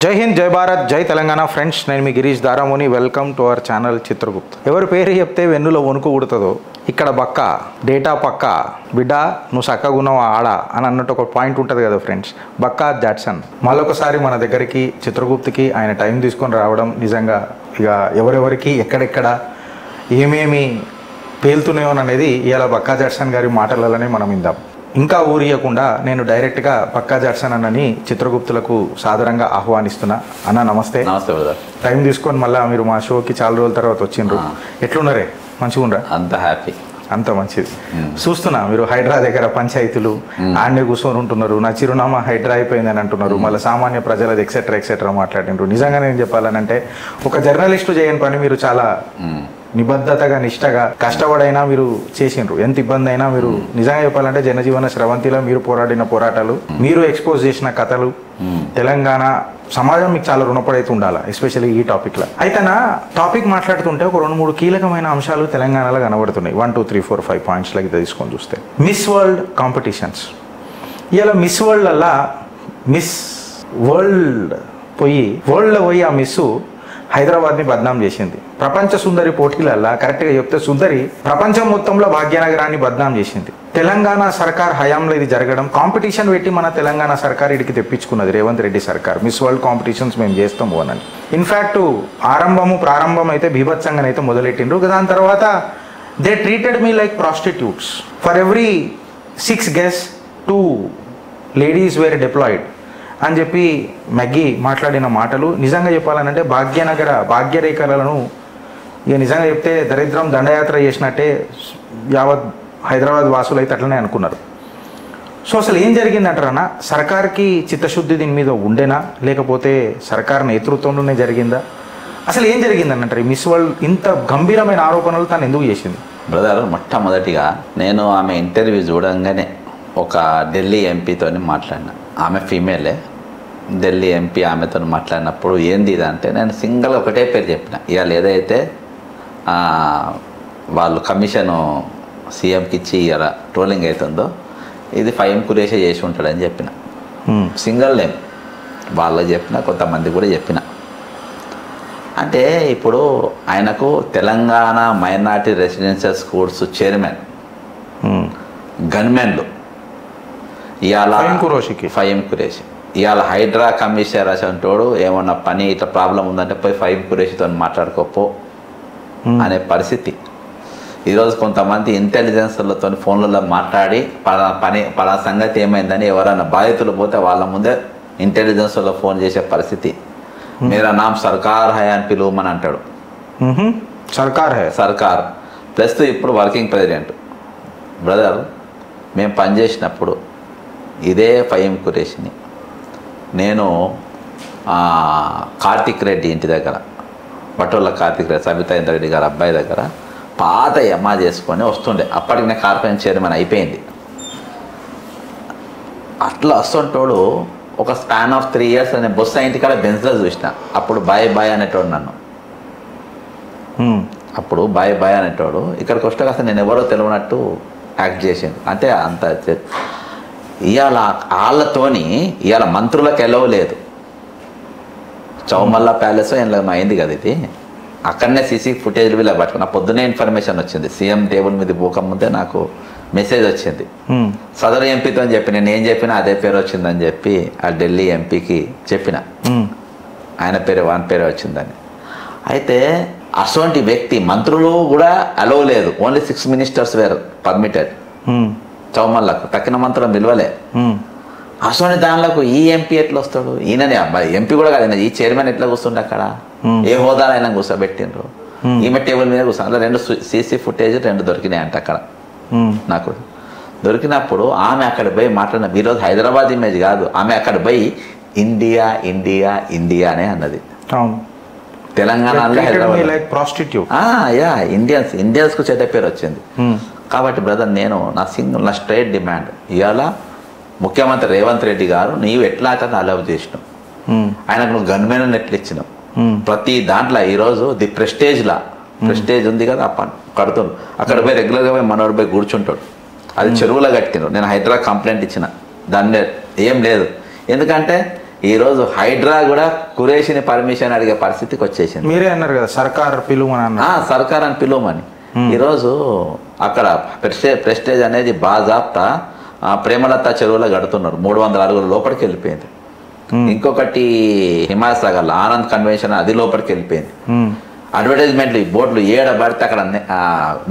జై హింద్, జై భారత్, జై తెలంగాణ ఫ్రెండ్స్. నేను మీ Girish Daramuni. Welcome to our channel Chitragupt. ఎవరి పేరు చెప్తే వెన్నులో వణుకు కుడుతుందో ఇక్కడ బక్క డేటా పక్క బిడ్డ నువ్వు చక్కగున్నావు ఆడ అని అన్నట్టు ఒక పాయింట్ ఉంటుంది కదా ఫ్రెండ్స్. బక్కా జాడ్సన్ మళ్ళొకసారి మన దగ్గరికి చిత్రగుప్త్కి ఆయన టైం తీసుకొని రావడం నిజంగా ఇక ఎవరెవరికి ఎక్కడెక్కడ ఏమేమి పేలుతున్నాయో అనేది ఇలా బక్కా జాడ్సన్ గారి మాటలలోనే మనం ఇందాం. ఇంకా ఊరియకుండా నేను డైరెక్ట్గా బక్కా జాడ్సన్ అన్నని చిత్రగుప్తులకు సాదరంగా ఆహ్వానిస్తున్నా. అన్న నమస్తే. నమస్తే బ్రదర్. టైం తీసుకొని మళ్ళీ మీరు మా షోకి చాలా రోజుల తర్వాత వచ్చిండ్రు. ఎట్లున్నారే? మంచిగా ఉండరా? అంత హ్యాపీ, అంత మంచిది. చూస్తున్నా మీరు హైడ్రా దగ్గర పంచాయతీలు ఆడనే కూర్చొని ఉంటున్నారు. నా చిరునామా హైడ్రా అయిపోయిందని అంటున్నారు. మళ్ళీ సామాన్య ప్రజలది ఎక్సెట్రా ఎక్సెట్రా మాట్లాడినారు. నిజంగా నేను చెప్పాలనంటే ఒక జర్నలిస్టు చేయని పని మీరు చాలా నిబద్ధతగా నిష్టగా కష్టపడైనా మీరు చేసిండ్రు. ఎంత ఇబ్బంది అయినా మీరు నిజంగా చెప్పాలంటే జనజీవన స్రవంతిలో మీరు పోరాడిన పోరాటాలు, మీరు ఎక్స్పోజ్ చేసిన కథలు, తెలంగాణ సమాజం మీకు చాలా రుణపడైతే ఉండాలి, ఎస్పెషల్లీ ఈ టాపిక్లో. అయితే నా టాపిక్ మాట్లాడుతుంటే ఒక 2-3 కీలకమైన అంశాలు తెలంగాణలో కనబడుతున్నాయి. 1, 2, 3, 4, 5 పాయింట్స్లకి తీసుకొని చూస్తే మిస్ వరల్డ్ కాంపిటీషన్స్. ఇలా మిస్ వరల్డ్లల్లా మిస్ వరల్డ్ వరల్డ్లో పోయి ఆ మిస్సు హైదరాబాద్ని బద్నాం చేసింది. ప్రపంచ సుందరి పోటీలల్లా కరెక్ట్గా చెప్తే సుందరి ప్రపంచం మొత్తంలో భాగ్యనగరాన్ని బద్నాం చేసింది. తెలంగాణ సర్కార్ హయాంలో ఇది జరగడం, కాంపిటీషన్ పెట్టి మన తెలంగాణ సర్కార్ ఇడికి తెప్పించుకున్నది రేవంత్ రెడ్డి సర్కార్. మిస్ వరల్డ్ కాంపిటీషన్స్ మేము చేస్తాము అని. ఇన్ఫ్యాక్ట్ ప్రారంభం అయితే బీభత్సంగానైతే మొదలెట్టిండ్రు. దాని తర్వాత they treated me like prostitutes. For every 6 guests 2 ladies were deployed అని చెప్పి మగ్గి మాట్లాడిన మాటలు నిజంగా చెప్పాలనంటే భాగ్యరేఖలను ఇక నిజంగా చెప్తే దరిద్రం దండయాత్ర చేసినట్టే యావత్ హైదరాబాద్ వాసులు అయితే అట్లనే అనుకున్నారు. సో అసలు ఏం జరిగిందంటారన్నా? సర్కార్కి చిత్తశుద్ధి దీని మీద ఉండేనా, లేకపోతే సర్కార్ నేతృత్వంలోనే జరిగిందా? అసలు ఏం జరిగిందని ఈ మిస్ వరల్డ్ ఇంత గంభీరమైన ఆరోపణలు తాను ఎందుకు చేసింది? బ్రదర్, మొట్టమొదటిగా నేను ఆమె ఇంటర్వ్యూ చూడంగానే ఒక ఢిల్లీ ఎంపీతో మాట్లాడినా. ఆమె ఫీమేలే. ఢిల్లీ ఎంపీ ఆమెతో మాట్లాడినప్పుడు ఏంది ఇదంటే నేను సింగిల్ ఒకటే పేరు చెప్పిన. ఇవాళ ఏదైతే వాళ్ళు కమిషను సీఎంకి ఇచ్చి ఇలా ట్రోలింగ్ అవుతుందో ఇది ఫైమ్ కురేషే చేసి ఉంటాడని చెప్పిన. సింగిల్ నేమ్ వాళ్ళకి చెప్పిన, కొంతమంది కూడా చెప్పిన. అంటే ఇప్పుడు ఆయనకు Telangana minority residential schools chairman గన్మెన్లు ఇవాళ ఫైమ్ కురేషి, ఇవాళ హైడ్రా కమిషనర్ అసంటోడు ఏమన్నా పని ఇట్లా ప్రాబ్లం ఉందంటే పోయి ఫైమ్ కురేషితో మాట్లాడుకోపో అనే పరిస్థితి. ఈరోజు కొంతమంది ఇంటెలిజెన్స్లతో ఫోన్లలో మాట్లాడి పలా సంగతి ఏమైందని ఎవరైనా బాధితులు పోతే వాళ్ళ ముందే ఇంటెలిజెన్స్లో ఫోన్ చేసే పరిస్థితి. మేరా నామ్ సర్కార్ హై అని పిలువమని అంటాడు. సర్కార్ ప్లస్ ఇప్పుడు వర్కింగ్ ప్రెసిడెంట్. బ్రదర్, మేము పనిచేసినప్పుడు ఇదే ఫైమ్ కురేషిని నేను కార్తిక్ రెడ్డి ఇంటి దగ్గర, బట్టోళ్ళ కార్తిక్ రెడ్డి, సబితా రెడ్డి గారు అబ్బాయి దగ్గర పాత ఎమ్మా చేసుకొని వస్తుండే. అప్పటికి నేను కార్పొరేషన్ చైర్మన్ అయిపోయింది. అట్లా వస్తుంటోడు ఒక స్పాన్ ఆఫ్ 3 years నేను బొస్స ఇంటికాడ బెంచ్లో చూసిన. అప్పుడు బాయ్ అనేటోడు నన్ను. అప్పుడు బాయ్ అనేటోడు ఇక్కడికి వస్తే అసలు నేను ఎవరో తెలియనట్టు యాక్ట్ చేసింది. అంటే అంత ఇవాళ వాళ్ళతోని ఇవాళ మంత్రులకు ఎలవలేదు. చౌమల్లా ప్యాలెస్ ఇలా అయింది కదా ఇది. అక్కడనే సీసీ ఫుటేజ్ ఇలా పట్టుకున్నా. పొద్దునే ఇన్ఫర్మేషన్ వచ్చింది. సీఎం టేబుల్ మీద పోకముందే నాకు మెసేజ్ వచ్చింది. సదరు ఎంపీతో చెప్పి నేను ఏం చెప్పినా అదే పేరు వచ్చిందని చెప్పి ఆ ఢిల్లీ ఎంపీకి చెప్పిన. ఆయన పేరే వచ్చిందని. అయితే అటువంటి వ్యక్తి మంత్రులు కూడా అలవ్ లేదు. Only 6 ministers were permitted. చౌమల్లకు తక్కిన మంత్రులు పిలవలే. అసలు దానిలోకి ఈ ఎంపీ ఎట్లా వస్తాడు? ఈయననే అబ్బాయి ఎంపీ కూడా కాదు, ఈ చైర్మన్ ఎట్లా కూర్చుండే అక్కడ? ఏ హోదాలో అయినా కూర్చోబెట్టిండ్రు. ఈమె టేబుల్ మీద కూర్చో. అలా 2 సీసీ ఫుటేజ్ 2 దొరికినాయి అంట అక్కడ నాకు. దొరికినప్పుడు ఆమె అక్కడ పోయి మాట్లాడిన. ఈరోజు హైదరాబాద్ ఇమేజ్ కాదు, ఆమె అక్కడ పోయి ఇండియా ఇండియా ఇండియా అనే అన్నది. తెలంగాణలో ఇండియన్స్కు చెడ్డ పేరు వచ్చింది. కాబట్టి బ్రదర్, నేను నా స్ట్రైట్ డిమాండ్ ఇవాళ ముఖ్యమంత్రి రేవంత్ రెడ్డి గారు నీవు ఎట్లా అతను అలవ్ చేసినావు, ఆయనకు నువ్వు గన్మెన్ ఎట్లా ఇచ్చినావు. ప్రతి దాంట్లో ఈరోజు ది ప్రెస్టేజ్ ఉంది కదా కడుతుంది. అక్కడ పోయి రెగ్యులర్గా పోయి మనోడు పోయి కూర్చుంటాడు. అది చెరువులో కట్టినారు. నేను హైదరాబాద్ కంప్లైంట్ ఇచ్చిన, దాన్ని ఏం లేదు. ఎందుకంటే ఈరోజు హైడ్రా కూడా కురేషిని పర్మిషన్ అడిగే పరిస్థితికి వచ్చేసింది. మీరే అన్నారు కదా సర్కార్ పిలువమని అన్నారు. సర్కార్ అని పిలువమని. ఈరోజు అక్కడ ప్రెస్టేజ్ అనేది బాజాప్తా ప్రేమలత చెరువులో కడుతున్నారు. 300 అడుగుల లోపలికి వెళ్ళిపోయింది. ఇంకొకటి హిమాయత్ సాగర్లో ఆనంద్ కన్వెన్షన్ అది లోపలికి వెళ్ళిపోయింది. అడ్వర్టైజ్మెంట్లు బోర్డులు ఏడబడితే అక్కడ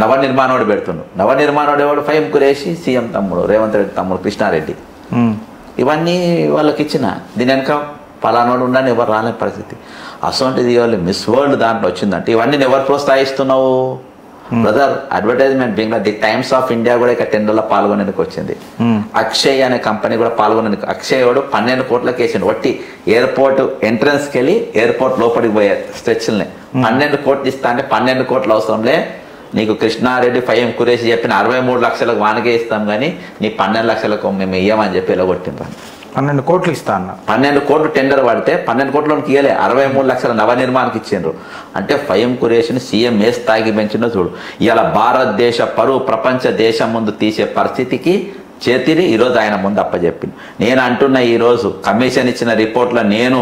నవనిర్మాణోడు పెడుతున్నాడు. నవనిర్మాణోడు ఎవడు? ఫైమ్ కురేషి, సీఎం తమ్ముడు రేవంత్ రెడ్డి తమ్ముడు కృష్ణారెడ్డి. ఇవన్నీ వాళ్ళకి ఇచ్చిన దీని వెనక పలానోడు ఉండని ఎవరు రాలే పరిస్థితి. అసొంటిది వాళ్ళు మిస్ వరల్డ్ దాంట్లో వచ్చిందంటే ఇవన్నీ ఎవరు ప్రోత్సహిస్తున్నావు brother? Advertisement being the Times of India కూడా ఇక టెండర్లో పాల్గొనేందుకు వచ్చింది. అక్షయ్ అనే కంపెనీ కూడా పాల్గొనేందుకు. అక్షయ్ వాడు 12 కోట్లకి వేసిండు. వట్టి ఎయిర్పోర్ట్ ఎంట్రన్స్కి వెళ్ళి ఎయిర్పోర్ట్ లోపలికి పోయే స్ట్రెచ్ల్ని 12 కోట్లు ఇస్తా అంటే 12 కోట్లు అవసరంలే, నీకు కృష్ణారెడ్డి ఫైమ్ కురేషి చెప్పిన 63 లక్షలకు వానికే ఇస్తాం కానీ నీ 12 లక్షలకు మేము ఇయ్యమని చెప్పి ఇలా కొట్టిండ్రు. 12 కోట్లు ఇస్తా అన్న. 12 కోట్లు టెండర్ పడితే 12 కోట్లకి ఇయ్యలే, 63 లక్షల నవనిర్మాణానికి ఇచ్చిండ్రు. అంటే ఫైమ్ కురేషిని సీఎం ఏ స్థాయికి పెంచిందో చూడు. ఇలా భారతదేశ పరువు ప్రపంచ దేశం ముందు తీసే పరిస్థితికి చేతిని ఈరోజు ఆయన ముందు అప్పచెప్పింది. నేను అంటున్న ఈరోజు కమిషన్ ఇచ్చిన రిపోర్ట్లో నేను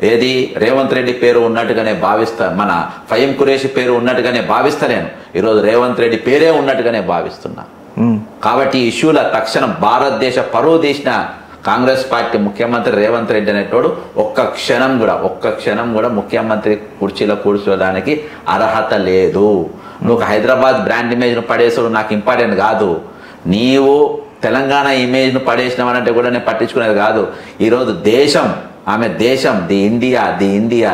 ఏది రేవంత్ రెడ్డి పేరు ఉన్నట్టుగానే భావిస్తా, మన ఫైమ్ కురేషి పేరు ఉన్నట్టుగానే భావిస్తలేను. ఈరోజు రేవంత్ రెడ్డి పేరే ఉన్నట్టుగానే భావిస్తున్నా. కాబట్టి ఈ ఇష్యూల తక్షణం భారతదేశ పరువు తీసిన కాంగ్రెస్ పార్టీ ముఖ్యమంత్రి రేవంత్ రెడ్డి అనేటోడు ఒక్క క్షణం కూడా ముఖ్యమంత్రి కుర్చీలో కూర్చోడానికి అర్హత లేదు. నువ్వు హైదరాబాద్ బ్రాండ్ ఇమేజ్ను పడేసాడు నాకు ఇంపార్టెంట్ కాదు. నీవు తెలంగాణ ఇమేజ్ను పడేసినావనంటే కూడా నేను పట్టించుకునేది కాదు. ఈరోజు ఆమె దేశం the India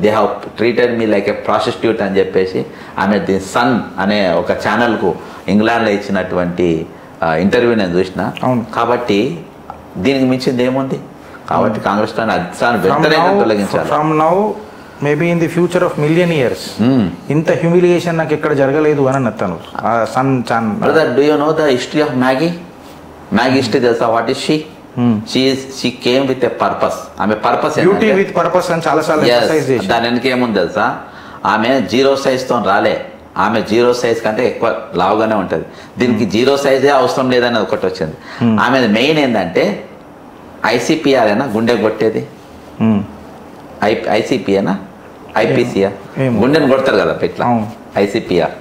they have treated me like a prostitute అని చెప్పేసి ఆమె ది సన్ అనే ఒక ఛానల్కు ఇంగ్లాండ్లో ఇచ్చినటువంటి ఇంటర్వ్యూ నేను చూసిన. కాబట్టి దీనికి మించింది ఏముంది? కాబట్టి కాంగ్రెస్ తొలగించాలి. From now maybe in the future of million years ఇంత హ్యూమిలియేషన్ నాకు ఎక్కడ జరగలేదు అని అన్నతాను. Son brother, do you know the history of Maggie history తెలుసా? What is she? She came with a purpose. ఆమె పర్పస్ బ్యూటీ విత్ పర్పస్ అని చాలాసార్లు ఎక్సర్సైజ్ చేసి దాని వెనక ఏముంది తెలుసా? ఆమె 0 సైజ్తో రాలే. ఆమె 0 సైజ్ కంటే ఎక్కువ లావుగానే ఉంటుంది. దీనికి 0 సైజే అవసరం లేదని ఒకటి వచ్చింది. ఆమె మెయిన్ ఏంటంటే ఐసీపీఆర్ అయినా గుండె కొట్టేది, ఐసీపీఏనా ఐపీసీఆ గుండెని కొడతారు కదా ఇట్లా, ఐసీపీఆర్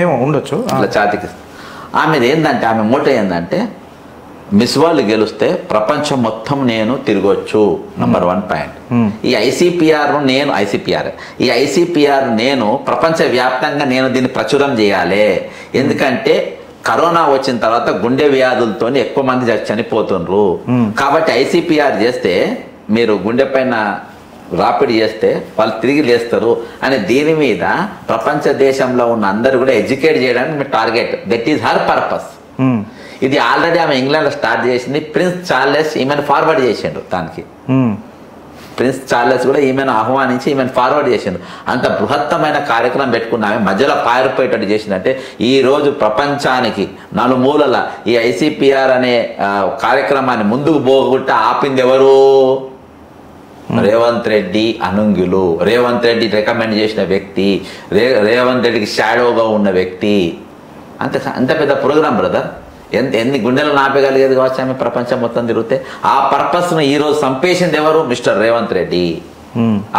ఏమో ఉండొచ్చు ఇట్లా ఛాతికి. ఆమెది ఏంటంటే ఆమె మూట ఏంటంటే మిస్ వరల్డ్ గెలిస్తే ప్రపంచం మొత్తం నేను తిరగొచ్చు. Number 1 point. ఈ ఐసీపీఆర్ నేను ప్రపంచ వ్యాప్తంగా నేను దీన్ని ప్రచురం చేయాలి. ఎందుకంటే కరోనా వచ్చిన తర్వాత గుండె వ్యాధులతో ఎక్కువ మంది చనిపోతుండ్రు. కాబట్టి ఐసీపీఆర్ చేస్తే మీరు గుండె పైన రాపిడ్ చేస్తే వాళ్ళు తిరిగి లేస్తారు అని దీని మీద ప్రపంచ దేశంలో ఉన్న అందరూ కూడా ఎడ్యుకేట్ చేయడానికి మీ target. That is her purpose. ఇది ఆల్రెడీ ఆమె ఇంగ్లాండ్లో స్టార్ట్ చేసింది. ప్రిన్స్ చార్లెస్ ఈమెను ఫార్వర్డ్ చేసిండు. దానికి ప్రిన్స్ చార్లెస్ కూడా ఈమెను ఆహ్వానించి ఈమెను ఫార్వర్డ్ చేసిండు. అంత బృహత్తమైన కార్యక్రమం పెట్టుకున్న ఆమె మధ్యలో పారిపోయేటట్టు చేసిందంటే ఈ రోజు ప్రపంచానికి నలుమూలల ఈ ఐసీపీఆర్ అనే కార్యక్రమాన్ని ముందుకు పోగొట్ట ఆపింది ఎవరు? రేవంత్ రెడ్డి అనుంగులు. రేవంత్ రెడ్డి రికమెండ్ చేసిన వ్యక్తి, రేవంత్ రెడ్డికి షాడోగా ఉన్న వ్యక్తి. అంత పెద్ద ప్రోగ్రామ్ బ్రదర్. ఎన్ని గుండెలు నాపగలిగేది కావచ్చు ఆమె ప్రపంచం మొత్తం తిరిగితే. ఆ పర్పస్ను ఈరోజు చంపేసింది ఎవరు? మిస్టర్ రేవంత్ రెడ్డి.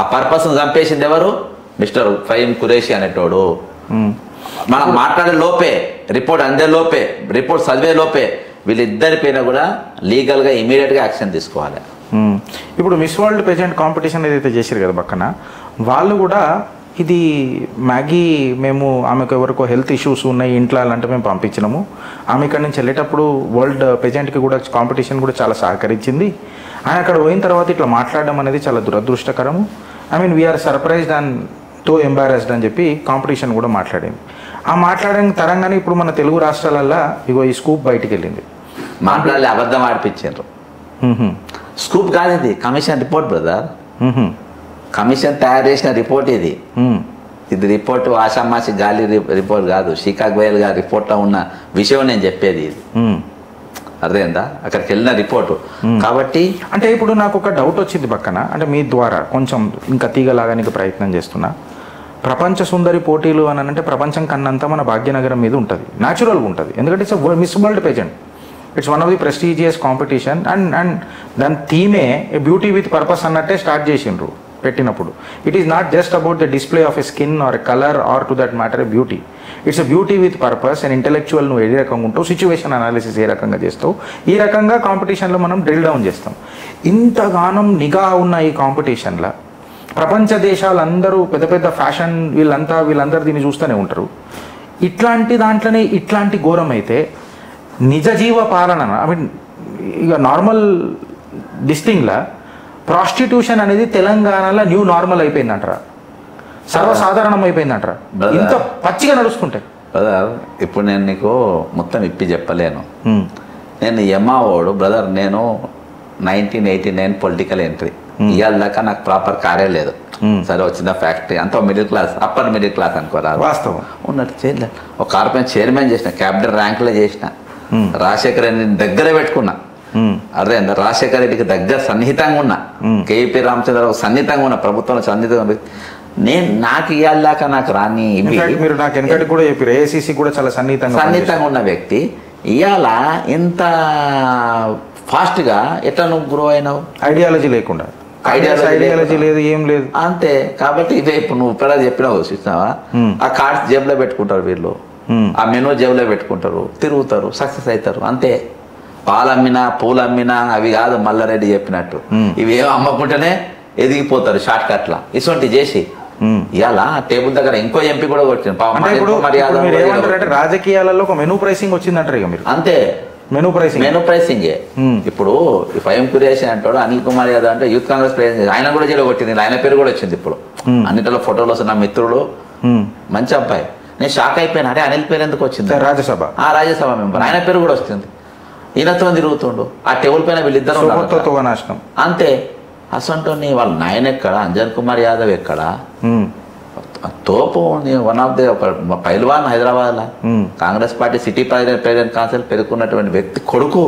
ఆ పర్పస్ను చంపేసింది ఎవరు? మిస్టర్ ఫైమ్ కురేషి అనేటోడు. మనం మాట్లాడే లోపే, రిపోర్ట్ అందే లోపే, రిపోర్ట్ చదివే లోపే వీళ్ళిద్దరి పైన కూడా లీగల్గా ఇమీడియట్గా యాక్షన్ తీసుకోవాలి. ఇప్పుడు మిస్ వరల్డ్ పేజెంట్ కాంపిటీషన్ ఏదైతే చేశారు కదా పక్కన, వాళ్ళు కూడా ఇది మ్యాగీ మేము ఆమెకు ఎవరికో హెల్త్ ఇష్యూస్ ఉన్నాయి ఇంట్లో అంటే మేము పంపించినాము. ఆమె ఇక్కడి నుంచి వెళ్ళేటప్పుడు వరల్డ్ పేజెంట్కి కూడా కాంపిటీషన్ కూడా చాలా సహకరించింది. ఆయన అక్కడ పోయిన తర్వాత ఇట్లా మాట్లాడడం అనేది చాలా దురదృష్టకరము. I mean we are surprised and తో ఎంబారస్డ్ అని చెప్పి కాంపిటీషన్ కూడా మాట్లాడింది. ఆ మాట్లాడిన తరంగానే ఇప్పుడు మన తెలుగు రాష్ట్రాలల్లో ఇగో ఈ స్కూప్ బయటికి వెళ్ళింది. మాట్లాడాలి, అబద్ధం ఆడిపించారు. స్కూప్ కాదు ఇది, కమిషన్ రిపోర్ట్ బ్రదర్. కమిషన్ తయారు చేసిన రిపోర్ట్ ఇది. రిపోర్ట్ ఆషామాషి గాలి రిపోర్ట్ కాదు. షికాగ్ గోయల్ గారి రిపోర్ట్లో ఉన్న విషయం నేను చెప్పేది ఇది. అర్థమైందా? అక్కడికి వెళ్ళిన రిపోర్టు. కాబట్టి అంటే ఇప్పుడు నాకు ఒక డౌట్ వచ్చింది పక్కన, అంటే మీ ద్వారా కొంచెం ఇంకా తీగలాగానికి ప్రయత్నం చేస్తున్నా. ప్రపంచ సుందరి పోటీలు అని అంటే ప్రపంచం కన్నంతా మన భాగ్యనగరం మీద ఉంటుంది, న్యాచురల్గా ఉంటుంది. ఎందుకంటే it's miss world pageant. It's one of the prestigious competition and దాని థీమే ఏ బ్యూటీ విత్ పర్పస్ అన్నట్టే స్టార్ట్ చేసిండ్రు పెట్టినప్పుడు. It is not just about the display of a skin or a colour or to that matter a beauty. It's a beauty with purpose and intellectual నువ్వు ఏ రకంగా ఉంటావు, situation analysis ఏ రకంగా చేస్తావు, ఈ రకంగా కాంపిటీషన్లో మనం డ్రిల్ డౌన్ చేస్తాం. ఇంతగానం నిఘా ఉన్న ఈ కాంపిటీషన్లో ప్రపంచ దేశాలందరూ పెద్ద పెద్ద ఫ్యాషన్ వీళ్ళందరూ దీన్ని చూస్తూనే ఉంటారు. ఇట్లాంటి దాంట్లోనే ఇట్లాంటి ఘోరం అయితే నిజ జీవ పాలన ఐ మీన్ ఇక నార్మల్ డిస్టింగ్లా ప్రాస్టిట్యూషన్ అనేది తెలంగాణలో న్యూ నార్మల్ అయిపోయిందంటారా, సర్వసాధారణం అయిపోయిందంటారా, ఇంత పచ్చిగా నడుస్తుంటాయి. బ్రదర్ ఇప్పుడు నేను నీకు మొత్తం ఇప్పి చెప్పలేను. నేను ఎమ్మావోడు బ్రదర్, నేను 1989 పొలిటికల్ ఎంట్రీ. ఇవాళ దాకా నాకు ప్రాపర్ కారే లేదు. సరే వచ్చిన ఫ్యాక్టరీ అంతా middle class, upper middle class అనుకోరాదు, వాస్తవం ఉన్నట్టు చేయలేదు. ఒక కార్పొరేషన్ చైర్మన్ చేసిన, క్యాబినెట్ ర్యాంకులో చేసిన, రాజశేఖర రెడ్డిని దగ్గర పెట్టుకున్నా. అదే రాజశేఖర రెడ్డికి దగ్గర సన్నిహితంగా ఉన్నా, కేపీ రామచంద్రరావు సన్నిహితంగా ఉన్నా, ప్రభుత్వంలో సన్నిహితంగా. నాకు ఇవాళ దాకా నాకు రాని మీరు నాకు వెనకటి కూడా చెప్పారు, ఏఐసిసి కూడా చాలా సన్నిహితంగా ఉన్న వ్యక్తి ఇవాళ ఎంత ఫాస్ట్గా ఎట్లా నువ్వు గ్రో అయినావు? ఐడియాలజీ లేకుండా, ఐడియాలజీ లేదు, ఏం లేదు అంతే. కాబట్టి ఇవే ఇప్పుడు నువ్వు ఇప్పుడు చెప్పినావు చూసినావా, ఆ కార్డ్స్ జేబులో పెట్టుకుంటారు వీళ్ళు, ఆ మెనూ జేబులో పెట్టుకుంటారు, తిరుగుతారు, సక్సెస్ అవుతారు అంతే. పాలు అమ్మినా పూలు అమ్మినా అవి కాదు మల్లారెడ్డి చెప్పినట్టు, ఇవి ఏమో అమ్మకుంటేనే ఎదిగిపోతారు షార్ట్ కట్లా. ఇటువంటి చేసి ఇవాళ టేబుల్ దగ్గర ఇంకో ఎంపీ కూడా కొట్టింది. రాజకీయాలలో ఒక మెనూ ప్రైసింగ్ వచ్చిందంటారు ఇక మీరు, అంతే. మెనూ ప్రైసింగే. ఇప్పుడు ఫైఎం క్రియేషన్ అంటాడు అనిల్ కుమార్ యాదవ్ అంటే యూత్ కాంగ్రెస్ ప్రెసిడెంట్, ఆయన కూడా జైలు కొట్టింది, ఆయన పేరు కూడా వచ్చింది. ఇప్పుడు అన్నిటిలో ఫోటోలు వస్తున్న నా మిత్రుడు మంచి అబ్బాయి, నేను షాక్ అయిపోయినా, అరే అనిల్ పేరు ఎందుకు వచ్చింది? రాజ్యసభ మెంబర్, ఆయన పేరు కూడా వస్తుంది. ఈయనతో తిరుగుతుండు, ఆ టేబుల్ పైన వీళ్ళిద్దరు అంతే. అసంటోని వాళ్ళ నాయన ఎక్కడ, అంజన్ కుమార్ యాదవ్ ఎక్కడ, తోపు వన్ ఆఫ్ ది పైల్వాన్ హైదరాబాద్లో Congress party city president council పెరుగుకున్నటువంటి వ్యక్తి కొడుకు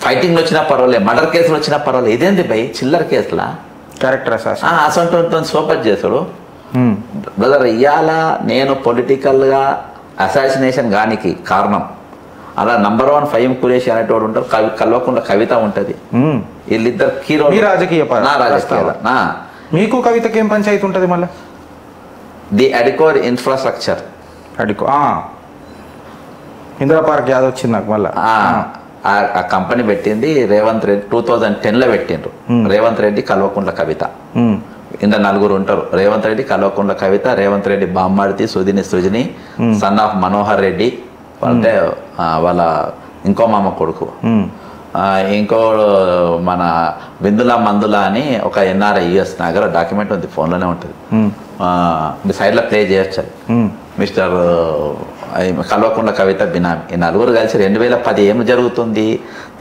ఫైటింగ్ వచ్చినా పర్వాలేదు, మర్డర్ కేసులు వచ్చినా పర్వాలేదు, ఇదేంది భయ్ చిల్లర కేసులా క్యారెక్టర్ అసంటోనితో సోపత్ చేసాడు. బ్రదర్ ఇవాళ నేను పొలిటికల్గా అసాసినేషన్ గానికి కారణం అలా నంబర్ 1 ఫైఎం కురేషి అనేటోడు ఉంటారు, కల్వకుండా కవిత ఉంటుంది, వీళ్ళిద్దరు హీరో. రాజకీయ మీకు కవితకి ఏం పంచాయతీ ఉంటుంది మళ్ళీ? ది అడికోర్ ఇన్ఫ్రాస్ట్రక్చర్, ఇందిరా పార్క్ యాదవ్ వచ్చింది నాకు మళ్ళీ. ఆ కంపెనీ పెట్టింది రేవంత్ రెడ్డి, 2010లో పెట్టిండ్రు. రేవంత్ రెడ్డి కల్వకుంట్ల కవిత, ఇంత నలుగురు ఉంటారు. రేవంత్ రెడ్డి కల్వకుంట్ల కవిత, రేవంత్ రెడ్డి బామ్మాడితి సృజని సన్ ఆఫ్ మనోహర్ రెడ్డి అంటే వాళ్ళ ఇంకో మామ కొడుకు, ఇంకో మన బిందులా మందులా అని ఒక ఎన్ఆర్ఐ యుఎస్ నగర డాక్యుమెంట్ ఉంది, ఫోన్లోనే ఉంటుంది, మీ సైడ్లో ప్లే చేయొచ్చు. మిస్టర్ కల్వకుంట్ల కవిత బినామీ, ఈ నలుగురు కలిసి 2010 ఏం జరుగుతుంది,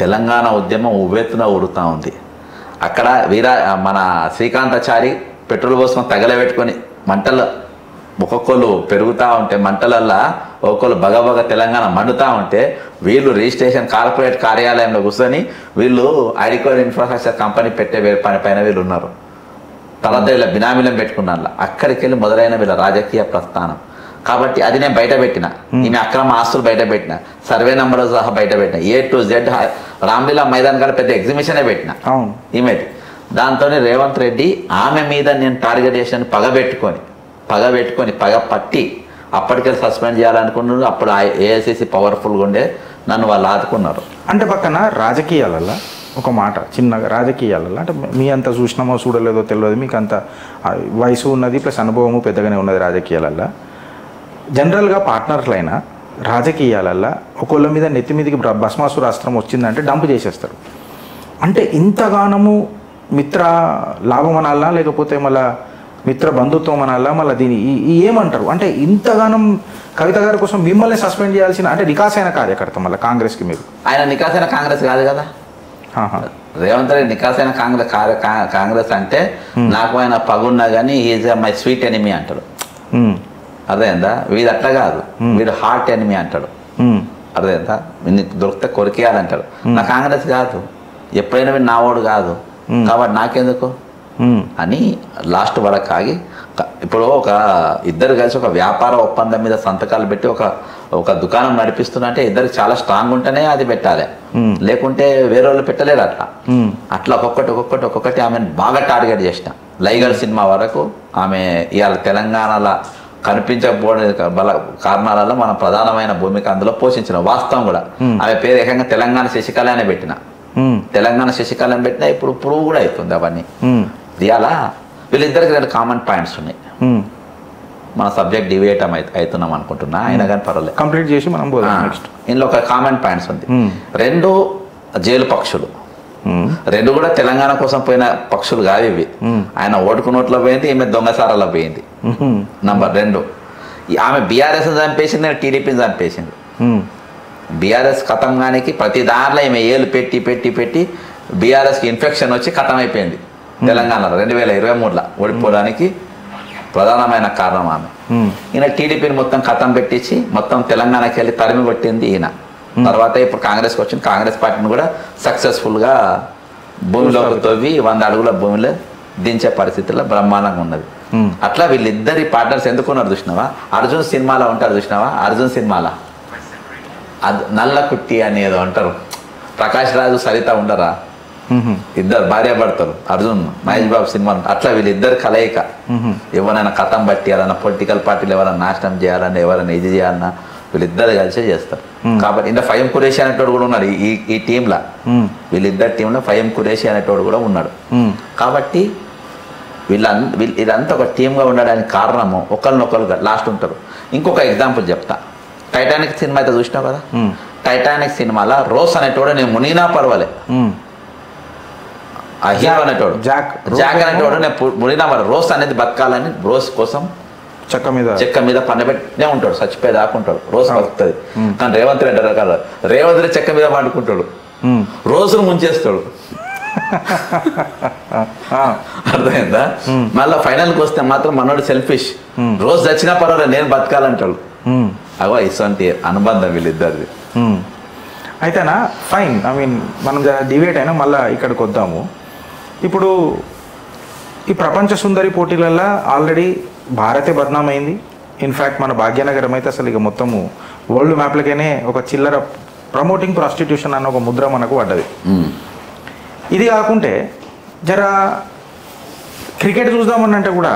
తెలంగాణ ఉద్యమం ఉవ్వెత్తున ఊరుతూ ఉంది. అక్కడ మన శ్రీకాంతాచారి పెట్రోల్ కోసం తగలబెట్టుకొని మంటలు ఒక్కొక్కరు పెరుగుతూ ఉంటే, మంటలల్లా ఒక్కొక్కరు బగబగ తెలంగాణ మండుతూ ఉంటే, వీళ్ళు రిజిస్ట్రేషన్ కార్పొరేట్ కార్యాలయంలో కూర్చొని వీళ్ళు అడికోర్ ఇన్ఫ్రాస్ట్రక్చర్ కంపెనీ పెట్టే పైన వీళ్ళు ఉన్నారు. తర్వాత వీళ్ళ బినామీలను పెట్టుకున్నారు. అక్కడికి వెళ్ళి మొదలైన వీళ్ళ రాజకీయ ప్రస్థానం. కాబట్టి అది నేను బయట పెట్టిన, ఈమె అక్రమ ఆస్తులు బయట పెట్టిన, సర్వే నెంబర్ సహా బయట పెట్టిన, A to Z Ramlila Maidan గారు పెద్ద ఎగ్జిబిషనే పెట్టిన ఈమెది. దాంతో రేవంత్ రెడ్డి ఆమె మీద నేను టార్గెట్ చేసిన పగ పట్టి అప్పటికెళ్ళి సస్పెండ్ చేయాలనుకున్నారు. అప్పుడు ఏఐసిసి పవర్ఫుల్గా ఉండే, నన్ను వాళ్ళు ఆదుకున్నారు. అంటే పక్కన రాజకీయాలలో ఒక మాట చిన్నగా, రాజకీయాలలో అంటే మీ అంత చూసినామో చూడలేదో తెలియదు, మీకు అంత వయసు ఉన్నది ప్లస్ అనుభవము పెద్దగానే ఉన్నది రాజకీయాలలో. జనరల్గా పార్ట్నర్లైనా రాజకీయాలల్లో ఒకళ్ళ మీద నెత్తి మీదకి భస్మాసుర అస్త్రం వచ్చిందంటే డంప్ చేసేస్తారు. అంటే ఇంతగానము మిత్ర లాభం అనాలా లేకపోతే మళ్ళీ మిత్ర బంధుత్వం అనాలా, మళ్ళీ దీని ఏమంటారు? అంటే ఇంతగానం కవిత గారి కోసం మిమ్మల్ని సస్పెండ్ చేయాల్సిన, అంటే నికాసైన కార్యకర్త మళ్ళీ కాంగ్రెస్కి మీరు. ఆయన నికాసైన కాంగ్రెస్ కాదు కదా, రేవంత్ రెడ్డి నికాసైన కాంగ్రెస్ అంటే నాకు ఆయన పగున్నా కానీ ఈజ్ మై స్వీట్ ఎనిమీ అంటాడు. అర్థమైందా? వీడు అట్లా కాదు, వీడు హార్ట్ ఎనిమీ అంటాడు. అర్థమైందా? నీకు దొరికితే కొరికేయాలంటాడు. నా కాంగ్రెస్ కాదు, ఎప్పుడైనా వీడు నావాడు కాదు, కాబట్టి నాకెందుకు అని లాస్ట్ వరకు ఆగి, ఇప్పుడు ఒక ఇద్దరు కలిసి ఒక వ్యాపార ఒప్పందం మీద సంతకాలు పెట్టి ఒక దుకాణం నడిపిస్తున్నా అంటే ఇద్దరికి చాలా స్ట్రాంగ్ ఉంటేనే అది పెట్టాలి, లేకుంటే వేరే వాళ్ళు పెట్టలేరు అట్లా. అట్లా ఒక్కొక్కటి ఆమెను బాగా టార్గెట్ చేసిన. లైగల్ సినిమా వరకు ఆమె ఇవాళ తెలంగాణలో కనిపించకపోవడం బల కారణాలలో మనం ప్రధానమైన భూమిక అందులో పోషించిన వాస్తవం కూడా. ఆమె పేరు ఏకంగా తెలంగాణ శశికళ అనే పెట్టిన. తెలంగాణ శశికళ అని పెట్టినా ఇప్పుడు ప్రూవ్ కూడా అవుతుంది అవన్నీ. ఇవాళ వీళ్ళిద్దరికి 2 కామన్ పాయింట్స్ ఉన్నాయి. మన సబ్జెక్ట్ డివేట్ అవుతున్నాం అనుకుంటున్నా, అయినా కానీ పర్వాలేదు, కంప్లీట్ చేసి మనం ఇందులో ఒక కామన్ పాయింట్స్ ఉంది. 2 జైలు పక్షులు, 2 కూడా తెలంగాణ కోసం పోయిన పక్షులు కాదు ఇవి. ఆయన ఓటుకు నోట్లో పోయింది, ఈమె దొంగసారాలో పోయింది. నంబర్ 2, ఆమె బీఆర్ఎస్ చంపేసింది, టీడీపీని చంపేసింది. బీఆర్ఎస్ కథం కానికి ప్రతి దాంట్లో ఈమె ఏలు పెట్టి పెట్టి పెట్టి బీఆర్ఎస్కి ఇన్ఫెక్షన్ వచ్చి కథం అయిపోయింది తెలంగాణలో 2023లో ఓడిపోవడానికి ప్రధానమైన కారణం ఆమె. ఈయన టీడీపీని మొత్తం కథం పెట్టించి మొత్తం తెలంగాణకి వెళ్ళి తరిమి కొట్టింది ఈయన. తర్వాత ఇప్పుడు కాంగ్రెస్కి వచ్చింది. కాంగ్రెస్ పార్టీని కూడా సక్సెస్ఫుల్గా భూమిలోకి తవ్వి 100 అడుగుల భూమిలో దించే పరిస్థితుల్లో బ్రహ్మాండంగా ఉన్నది. అట్లా వీళ్ళిద్దరి పార్ట్నర్స్ ఎందుకున్నారు చూసినావా? అర్జున్ సినిమాలో ఉంటారు చూసినావా? అర్జున్ సినిమాలో నల్ల కుట్టి అనేది అంటారు, ప్రకాష్ రాజు సరిత ఉండరా, ఇద్దరు భార్య భర్తలు, అర్జున్ మహేష్ బాబు సినిమా. అట్లా వీళ్ళిద్దరు కలయిక. ఎవరైనా కథం పట్టియాలన్నా, పొలిటికల్ పార్టీలు ఎవరైనా నాశనం చేయాలన్నా, ఎవరైనా ఇది చేయాలన్నా వీళ్ళిద్దరు కలిసే చేస్తారు. కాబట్టి ఇంకా ఫహీం ఖురేషి అనేటోడు కూడా ఉన్నాడు ఈ టీంలో. వీళ్ళిద్దరు టీంలో ఫహీం ఖురేషి అనేటోడు కూడా ఉన్నాడు. కాబట్టి వీళ్ళంతా ఒక టీంగా ఉండడానికి కారణము ఒకరినొకరు లాస్ట్ ఉంటారు. ఇంకొక ఎగ్జాంపుల్ చెప్తా. టైటానిక్ సినిమా అయితే చూసినావు కదా? టైటానిక్ సినిమాలో రోస్ అనేటోడు నేను మునిగినా పర్వాలే, ఆ హీరో అనేటోడు జాక్ అనేటోడు నేను మునిగినా పర్వాలేదు, రోస్ అనేది బతకాలని రోస్ కోసం చెక్క మీద పండబెట్టే ఉంటాడు, చచ్చిపోయి దాకుంటాడు, రోజ్ బతుకుతుంది. కానీ రేవంత్ రెడ్డి రకాల రేవంత్ రెడ్డి చెక్క మీద పండుకుంటాడు, రోజును ముంచేస్తాడు. అర్థమైందా? మళ్ళీ ఫైనల్కి వస్తే మాత్రం మనోడు సెల్ఫిష్, రోజు చచ్చినా పర్వాలేదు నేను బతకాలంటాడు. అగో ఇటువంటి అనుబంధం వీళ్ళిద్దరిది. అయితేనా ఫైన్. ఐ మీన్ మనం డివేట్ అయినా మళ్ళీ ఇక్కడికి వద్దాము. ఇప్పుడు ఈ ప్రపంచ సుందరి పోటీలలో ఆల్రెడీ భారతే బద్నామైంది. ఇన్ఫ్యాక్ట్ మన భాగ్యనగరం అయితే అసలు ఇక మొత్తము వరల్డ్ మ్యాప్లకైనే ఒక చిల్లర ప్రమోటింగ్ ప్రాస్టిట్యూషన్ అన్న ఒక ముద్ర మనకు పడ్డది. ఇది కాకుంటే జర క్రికెట్ చూద్దామని అంటే కూడా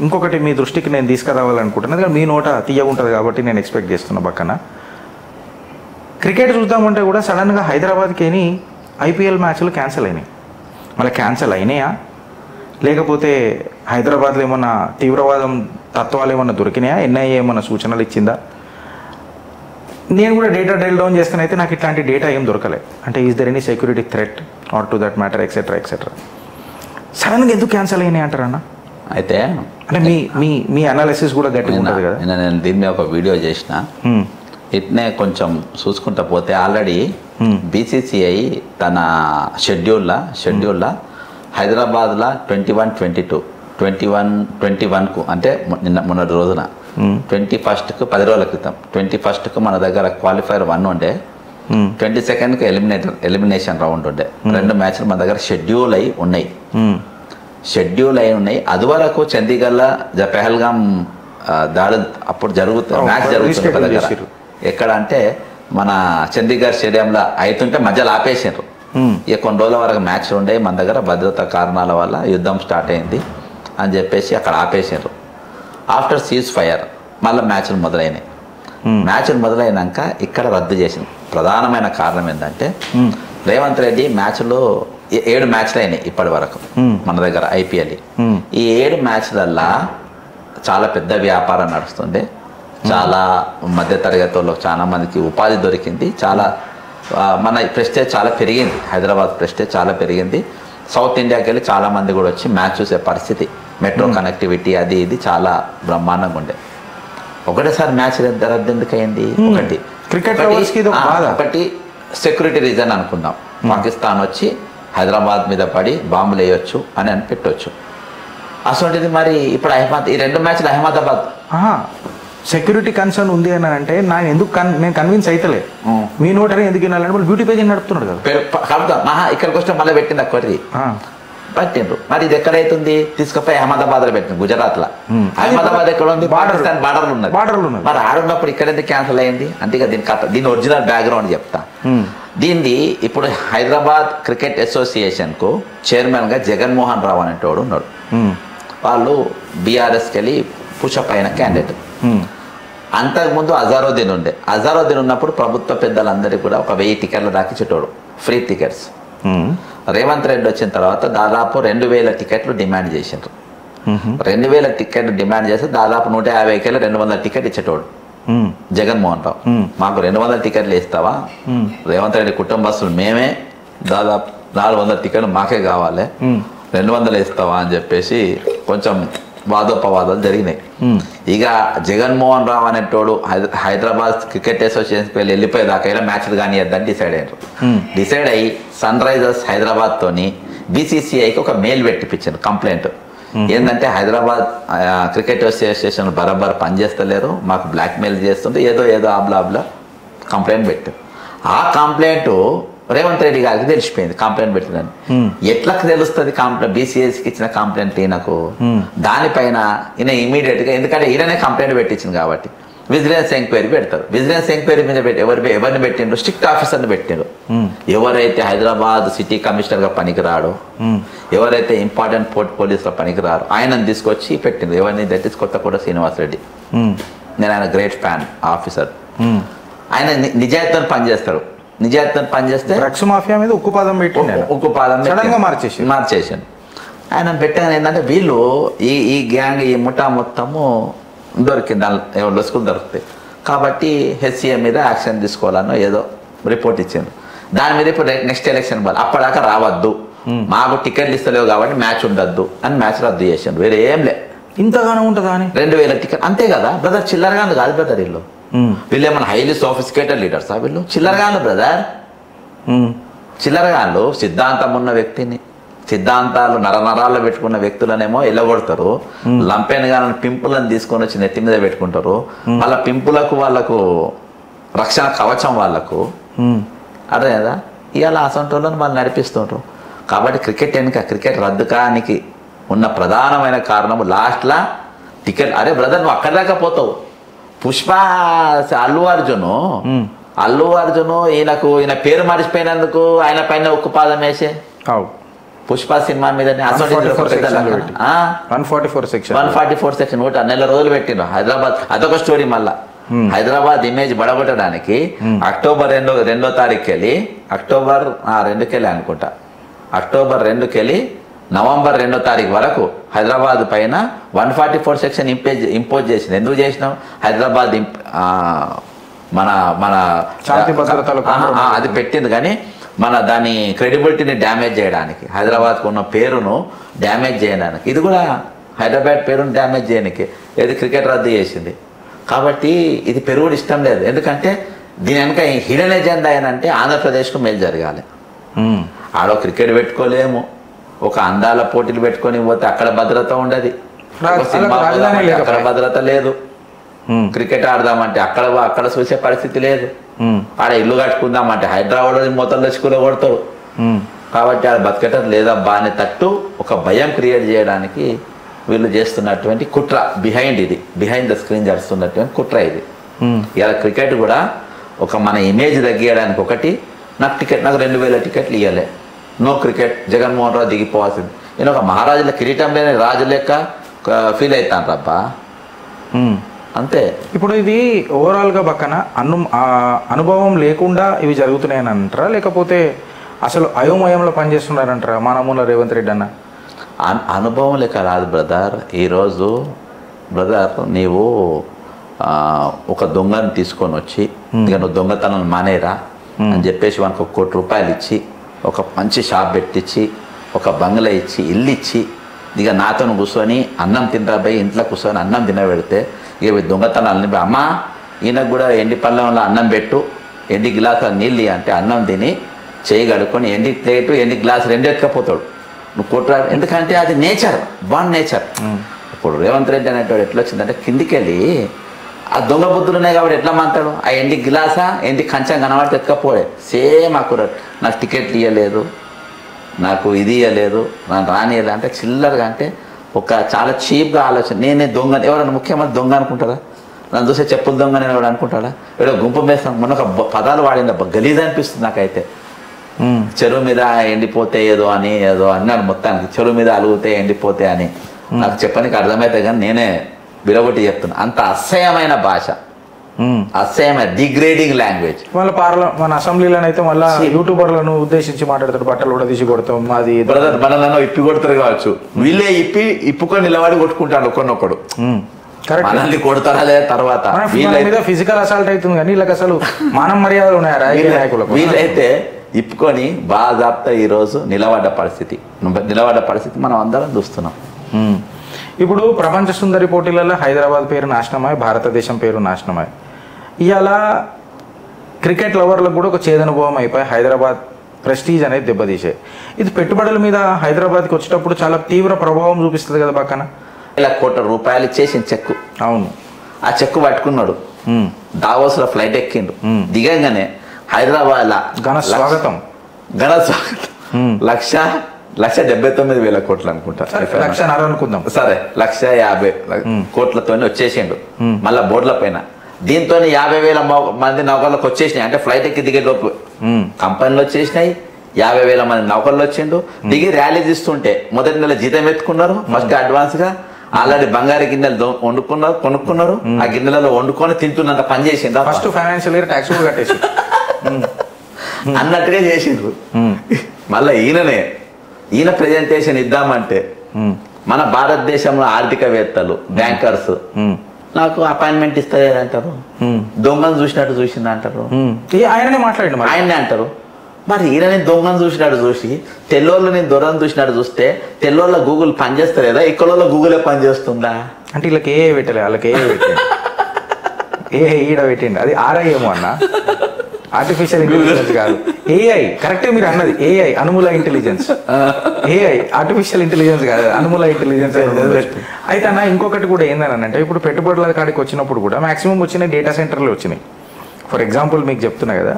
ఇంకొకటి మీ దృష్టికి నేను తీసుకురావాలనుకుంటున్నాను. ఎందుకంటే మీ నోట తీయగుంటుంది కాబట్టి నేను ఎక్స్పెక్ట్ చేస్తున్నా. పక్కన క్రికెట్ చూద్దామంటే కూడా సడన్గా హైదరాబాద్కి ఐపీఎల్ మ్యాచ్లు క్యాన్సిల్ అయినాయి. మళ్ళీ క్యాన్సిల్ అయినాయా, లేకపోతే హైదరాబాద్లో ఏమన్నా తీవ్రవాదం తత్వాలు ఏమన్నా దొరికినాయా, ఎన్ఐఏ ఏమన్నా సూచనలు ఇచ్చిందా? నేను కూడా డేటా డ్రైల్ డౌన్ చేస్తానైతే నాకు ఇట్లాంటి డేటా ఏం దొరకలే. అంటే is there any security threat or to that matter etcetera etcetera. సడన్గా ఎందుకు క్యాన్సిల్ అయినాయి అంటారన్న? అయితే అంటే మీ అనాలిసిస్ కూడా గట్టిగా ఉంటుంది కదా. నేను దీని మీద ఒక వీడియో చేసిన. ఇట్నే కొంచెం చూసుకుంటా పోతే ఆల్రెడీ బీసీసీఐ తన షెడ్యూల్లో హైదరాబాద్లో 21-22 అంటే మొన్నటి రోజున 21కు 10 రోజుల క్రితం 21కు మన దగ్గర క్వాలిఫైర్ 1 ఉండే, 22కు ఎలిమినేషన్ రౌండ్ ఉండే. 2 మ్యాచ్లు మన దగ్గర షెడ్యూల్ అయి ఉన్నాయి. అది వరకు చండీగఢ్లో పెహల్గాం దాడి అప్పుడు మ్యాచ్ జరుగుతుంది. ఎక్కడ అంటే మన చండీగఢ్ స్టేడియంలో అవుతుంటే మధ్యలో ఆపేసారు. ఇక కొన్ని రోజుల వరకు మ్యాచ్ ఉండే, మన దగ్గర భద్రతా కారణాల వల్ల యుద్ధం స్టార్ట్ అయింది అని చెప్పేసి అక్కడ ఆపేసారు. ఆఫ్టర్ సీజ్ ఫైర్ మళ్ళీ మ్యాచ్లు మొదలైనాయి. మ్యాచ్లు మొదలైనాక ఇక్కడ రద్దు చేసింది. ప్రధానమైన కారణం ఏంటంటే రేవంత్ రెడ్డి మ్యాచ్లో 7 మ్యాచ్లు అయినాయి ఇప్పటి వరకు మన దగ్గర ఐపీఎల్. ఈ 7 మ్యాచ్లల్లా చాలా పెద్ద వ్యాపారం నడుస్తుంది. చాలా మధ్యతరగతి వాళ్ళకి చాలా మందికి ఉపాధి దొరికింది. చాలా మన ప్రెస్టేజ్ చాలా పెరిగింది. హైదరాబాద్ ప్రెస్టేజ్ చాలా పెరిగింది. సౌత్ ఇండియాకి వెళ్ళి చాలా మంది కూడా వచ్చి మ్యాచ్ చూసే పరిస్థితి, మెట్రో కనెక్టివిటీ అది ఇది చాలా బ్రహ్మాండంగా ఉండే. ఒకటేసారి మ్యాచ్ రద్దు ఎందుకు అయింది? ఒకటి సెక్యూరిటీ రీజన్ అనుకుందాం. పాకిస్తాన్ వచ్చి హైదరాబాద్ మీద పడి బాంబులు వేయొచ్చు అని పెట్టవచ్చు. అసలు మరి ఇప్పుడు ఈ 2 మ్యాచ్లు అహ్మదాబాద్ సెక్యూరిటీ కన్సర్న్ ఉంది అని అంటే నేను కన్విన్స్ అయితలే. మీ నోటనే ఎందుకు వినాలంటే బ్యూటీ పేజ్ నడుపుతున్నాడు కదా. ఇక్కడికి వస్తే మళ్ళీ పెట్టింది అక్కడిది పట్టిండ్రు. మరి ఇది ఎక్కడైతుంది? తీసుకుపోయి అహ్మదాబాద్ లో పెట్టింది, గుజరాత్ లో. అహ్మదాబాద్ ఎక్కడ ఉంది? పాకిస్తాన్ బార్డర్ ఉన్నది. మరి ఆడున్నప్పుడు ఇక్కడ ఎందుకు క్యాన్సిల్ అయింది అంటే ఇక దీని కథ, దీని ఒరిజినల్ బ్యాక్గ్రౌండ్ చెప్తా. దీన్ని ఇప్పుడు హైదరాబాద్ క్రికెట్ అసోసియేషన్ కు చైర్మన్ గా జగన్మోహన్ రావు అనేటోడు ఉన్నాడు. వాళ్ళు బీఆర్ఎస్కి వెళ్ళి పుషప్ అయిన క్యాండిడేట్. అంతకుముందు అజారుద్దీన్ ఉండే. అజారుద్దీన్ ఉన్నప్పుడు ప్రభుత్వ పెద్దలందరికీ కూడా ఒక 1000 టికెట్లు దాకిచ్చేటోడు, ఫ్రీ టికెట్స్. రేవంత్ రెడ్డి వచ్చిన తర్వాత దాదాపు 2000 టికెట్లు డిమాండ్ చేసిండ్రు. 2000 టికెట్లు డిమాండ్ చేస్తే దాదాపు 150కి 200 టికెట్ ఇచ్చేటోడు జగన్మోహన్ రావు. మాకు 200 టికెట్లు ఇస్తావా? రేవంత్ రెడ్డి కుటుంబస్తులు మేమే, దాదాపు 400 టికెట్లు మాకే కావాలి, 200 ఇస్తావా అని చెప్పేసి కొంచెం వాదోపవాదాలు జరిగినాయి. ఇక జగన్మోహన్ రావు అనేటోడు హైదరాబాద్ క్రికెట్ అసోసియేషన్కి వెళ్ళిపోయేదాకా ఇలా మ్యాచ్లు కానియద్దని డిసైడ్ అయ్యారు. డిసైడ్ అయ్యి సన్ రైజర్స్ హైదరాబాద్ తోని బీసీసీఐకి ఒక మెయిల్ పెట్టిపించారు, కంప్లైంట్. ఏంటంటే హైదరాబాద్ క్రికెట్ అసోసియేషన్ బరాబర్ పనిచేస్తలేరు, మాకు బ్లాక్ మెయిల్ చేస్తుంటే ఏదో ఆబ్లా కంప్లైంట్ పెట్టారు. ఆ కంప్లైంట్ రేవంత్ రెడ్డి గారికి తెలిసిపోయింది కంప్లైంట్ పెట్టిందని. ఎట్లా తెలుస్తుంది బీసీఎస్కి ఇచ్చిన కంప్లైంట్ ఈయనకు? దానిపైన ఈయన ఇమీడియట్ గా, ఎందుకంటే ఈయననే కంప్లైంట్ పెట్టించింది కాబట్టి విజిలెన్స్ ఎంక్వైరీ పెడతారు. విజిలెన్స్ ఎంక్వైరీ మీద ఎవరిని పెట్టిండ్రు? స్ట్రిక్ట్ ఆఫీసర్ని పెట్టిండ్రు. ఎవరైతే హైదరాబాద్ సిటీ కమిషనర్ గా పనికిరాడో, ఎవరైతే ఇంపార్టెంట్ పోర్ట్ పోలీసులో పనికిరారు, ఆయనను తీసుకొచ్చి పెట్టిండ్రు. ఎవరిని? That is Kothakota Srinivas Reddy. నేను ఆయన గ్రేట్ ఫ్యాన్ ఆఫీసర్. ఆయన నిజాయితీతో పనిచేస్తాడు. నిజాయితీతో పనిచేస్తే డ్రగ్స్ మాఫియా మీద ఉక్కుపాదం మార్చేసాను. ఆయన పెట్టాను ఏంటంటే వీళ్ళు ఈ గ్యాంగ్, ఈ ముఠా మొత్తము దొరికింది, లొసుకులు దొరుకుతాయి కాబట్టి హెచ్సిఎం మీద యాక్షన్ తీసుకోవాలన్నో ఏదో రిపోర్ట్ ఇచ్చింది. దాని మీద ఇప్పుడు నెక్స్ట్ ఎలక్షన్ బాల్ అప్పటిదాకా రావద్దు, మాకు టికెట్లు ఇస్తలేవు కాబట్టి మ్యాచ్ ఉండద్దు అని మ్యాచ్ రద్దు చేసాను. వేరే ఏం లే. ఇంతగానో ఉంటుందా అని 2000 టికెట్ అంతే కదా బ్రదర్. చిల్లరగా కాదు బ్రదర్, వీళ్ళు ఏమన్నా హైలీ సోఫిస్టికేటెడ్ లీడర్స్ వీళ్ళు? చిల్లరగాళ్ళు బ్రదర్, చిల్లరగాళ్ళు. సిద్ధాంతం ఉన్న వ్యక్తిని, సిద్ధాంతాలు నరనరాల్లో పెట్టుకున్న వ్యక్తులనేమో ఎల్లగొడతారు. లంపెన్ గా పింపులను తీసుకొని వచ్చి నెత్తి మీద పెట్టుకుంటారు. వాళ్ళ పింపులకు వాళ్ళకు రక్షణ కవచం వాళ్ళకు, అదే కదా. ఇవాళ అసంటోళ్ళని వాళ్ళు నడిపిస్తుంటారు. కాబట్టి క్రికెట్ రద్దు కానికి ఉన్న ప్రధానమైన కారణం లాస్ట్లా టికెట్. అరే బ్రదర్ నువ్వు అక్కడి దాకా పోతావు. పుష్ప అల్లు అర్జును ఈయన పేరు మర్చిపోయినందుకు ఆయన పైన ఉక్కుపాదం వేసే పుష్ప సినిమా మీద 144 సెక్షన్ ఒకటి 4 రోజులు పెట్టిండ్రు హైదరాబాద్. అదొక స్టోరీ. మళ్ళా హైదరాబాద్ ఇమేజ్ బడగొట్టడానికి అక్టోబర్ 2వ తారీఖుకి వెళ్ళి అక్టోబర్ 2కి వెళ్ళి అనుకుంటా, అక్టోబర్ 2కి వెళ్ళి నవంబర్ 2వ తారీఖు వరకు హైదరాబాద్ పైన 144 సెక్షన్ ఇంపోజ్ చేసింది. ఎందుకు చేసినాం? హైదరాబాద్ మన అది పెట్టింది కానీ దాని క్రెడిబిలిటీని డ్యామేజ్ చేయడానికి, హైదరాబాద్కు ఉన్న పేరును డ్యామేజ్ చేయడానికి, ఇది కూడా హైదరాబాద్ పేరును డ్యామేజ్ చేయడానికి ఏది క్రికెట్ రద్దు చేసింది. కాబట్టి ఇది పెరుగుడు ఇష్టం లేదు. ఎందుకంటే దీని వెనక హిడెన్ ఎజెండా ఏంటంటే ఆంధ్రప్రదేశ్కు మేలు జరగాలి. ఆడో క్రికెట్ పెట్టుకోలేము, ఒక అందాల పోటీలు పెట్టుకొని పోతే అక్కడ భద్రత ఉండదు, అక్కడ భద్రత లేదు. క్రికెట్ ఆడదామంటే అక్కడ చూసే పరిస్థితి లేదు. ఆడ ఇల్లు కట్టుకుందామంటే హైదరాబాద్ మొత్తం తెచ్చుకుని కొడతాడు. కాబట్టి ఆడ బతకటం లేదబ్బా అని తట్టు ఒక భయం క్రియేట్ చేయడానికి వీళ్ళు చేస్తున్నటువంటి కుట్ర, బిహైండ్ ద స్క్రీన్ జరుస్తున్నటువంటి కుట్ర ఇది. ఇలా క్రికెట్ కూడా ఒక మన ఇమేజ్ తగ్గియడానికి ఒకటి, నాకు 2000 టికెట్లు ఇవ్వలే, నో క్రికెట్, జగన్మోహన్ రావు దిగిపోవాల్సింది. నేను ఒక మహారాజుల కిరీటం లేని రాజు లెక్క ఫీల్ అవుతాను రబ్బా, అంతే. ఇప్పుడు ఇది ఓవరాల్గా పక్కన అనుభవం లేకుండా ఇవి జరుగుతున్నాయని అంటారా, లేకపోతే అసలు అయోమయంలో పనిచేస్తున్నారంటారా మానమూల రేవంత్ రెడ్డి అన్న? అనుభవం లేక రాదు బ్రదర్. ఈరోజు బ్రదర్ నీవు ఒక దొంగను తీసుకొని వచ్చి ఇక నువ్వు దొంగతనం మానేరా అని చెప్పేసి వానికి ₹1 కోటి ఇచ్చి ఒక మంచి షాప్ పెట్టించి ఒక బంగ్లా ఇచ్చి ఇల్లు ఇచ్చి ఇక నాతో కూర్చొని అన్నం తినరా పోయి ఇంట్లో కూర్చొని అన్నం తినబెడితే ఇక దొంగతనాలని అమ్మ ఈయనకు కూడా ఎండి పళ్ళంలో అన్నం పెట్టు, ఎండి గ్లాసు నీళ్ళు అంటే అన్నం తిని చేయి కడుక్కొని ఎండి ప్లేటు ఎండి గ్లాసు 2 ఎత్తుకపోతాడు. నువ్వు కొట్రా, ఎందుకంటే అది నేచర్, నేచర్. ఇప్పుడు రేవంత్ రెడ్డి అనేవాడు ఎట్లా వచ్చిందంటే కిందికి వెళ్ళి ఆ దొంగ బుద్ధులు ఉన్నాయి కాబట్టి ఎట్లా మంతాడు, ఆ ఎండి గ్లాసా ఎండి కంచం కనబడితే ఎత్తుకపోలే. సేమ్ అక్కడ నాకు టికెట్లు ఇవ్వలేదు, నాకు ఇది ఇవ్వలేదు, నన్ను రానియలేదు అంటే చిల్లరగా, అంటే ఒక చాలా చీప్గా ఆలోచన. నేనే దొంగ, ఎవరైనా ముఖ్యమంత్రి దొంగ అనుకుంటారా? నన్ను చూసే చెప్పులు దొంగ నేను ఎవడు అనుకుంటాడా? ఏదో గుంపు వేస్తాను. మొన్న ఒక పదాలు వాడింది, గలీజ్ అనిపిస్తుంది నాకైతే. చెరువు మీద ఎండిపోతే ఏదో అన్నాడు మొత్తానికి, చెరువు మీద అలుగుతే ఎండిపోతే అని. నాకు చెప్పడానికి అర్థమైతే కానీ నేనే విరగొట్టి చెప్తున్నా. అంత అసహ్యమైన భాష, అసహ్యమైన డిగ్రేడింగ్ లాంగ్వేజ్. మన అసెంబ్లీలోనైతే మళ్ళీ యూట్యూబర్లను ఉద్దేశించి మాట్లాడతాడు, బట్టలు కూడా తీసి కొడతాం మాది బ్రదర్, మనల్ని ఇప్పి కొడతారు కావచ్చు, వీళ్ళే ఇప్పుకొని నిలబడి కొట్టుకుంటాడు ఒకనొక్కడు. మనల్ని కొడతారా లేదా తర్వాత ఫిజికల్ అసాల్ట్ అవుతుంది, కానీ వీళ్ళకి అసలు మానవ మర్యాదలు ఉన్నాయా రాజకీయ నాయకులకు? వీళ్ళైతే ఇప్పుకొని బాజాప్తా ఈరోజు నిలబడ్డ పరిస్థితి మనం అందరం చూస్తున్నాం. ఇప్పుడు ప్రపంచ సుందరి పోటీలలో హైదరాబాద్ పేరు నాశనమై, భారతదేశం పేరు నాశనమై, ఇవాళ క్రికెట్ లవర్లకు కూడా ఒక చేదనుభవం అయిపోయి హైదరాబాద్ ప్రెస్టీజ్ అనేది దెబ్బతీసే. ఇది పెట్టుబడుల మీద హైదరాబాద్కి వచ్చేటప్పుడు చాలా తీవ్ర ప్రభావం చూపిస్తుంది కదా పక్కన. ₹1,00,00,000 ఇచ్చేసిన చెక్కు. అవును, ఆ చెక్కు పట్టుకున్నాడు, దావోస్ లో ఫ్లైట్ ఎక్కిండు, దిగంగానే హైదరాబాద్ ఘన స్వాగతం $1,79,000 కోట్లు అనుకుంటా, $1,50,000 అనుకుందాం సరే, $150,000 కోట్లతో వచ్చేసిండు. మళ్ళా బోర్డుల పైన దీంతో 50,000 మంది నౌకర్లకు వచ్చేసినాయి. అంటే ఫ్లైట్ ఎక్కి దిగే లోపు కంపెనీలు వచ్చేసినాయి, 50,000 మంది నౌకర్లు వచ్చిండు. దిగి ర్యాలీ తీస్తుంటే మొదటి నెల జీతం ఎత్తుకున్నారు ఫస్ట్ అడ్వాన్స్ గా. ఆల్రెడీ బంగారు గిన్నెలు కొనుక్కున్నారు, ఆ గిన్నెలలో వండుకొని తింటున్నంత పని చేసిండ్రు. ఫస్ట్ ఫైనాన్షియల్ ఇయర్ ట్యాక్స్ కూడా కట్టేసి అన్నట్టుగా చేసిండ్రు. మళ్ళా ఈయన ప్రెజెంటేషన్ ఇద్దామంటే మన భారతదేశంలో ఆర్థికవేత్తలు, బ్యాంకర్స్ నాకు అపాయింట్మెంట్ ఇస్తారంటారు, దొంగను చూసినట్టు చూసింది అంటారు, ఆయనే అంటారు. మరి ఈయనని దొంగను చూసినట్టు చూసి తెల్లోళ్ళు నేను దొరను చూసినట్టు చూస్తే తెల్లోళ్ళ గూగుల్ పనిచేస్తలేదా? ఇక్కడ గూగులే పనిచేస్తుందా? అంటే వీళ్ళకి ఏ పెట్టలే, వాళ్ళకి ఈడ పెట్టిండి. అది ఆర్ఐ ఏమో అన్న, ఆర్టిఫిషియల్ ఇంటెలిజెన్స్ కాదు, ఏఐ. కరెక్టే మీరు అన్నది, AI అనుమూల intelligence. AI artificial intelligence కాదు, అనుమూల ఇంటెలిజెన్స్. అయితే అన్న ఇంకొకటి కూడా ఏందని అంటే, ఇప్పుడు పెట్టుబడుల కాడికి వచ్చినప్పుడు కూడా మాక్సిమం వచ్చినాయి డేటా సెంటర్లు వచ్చినాయి. ఫర్ ఎగ్జాంపుల్ మీకు చెప్తున్నా కదా,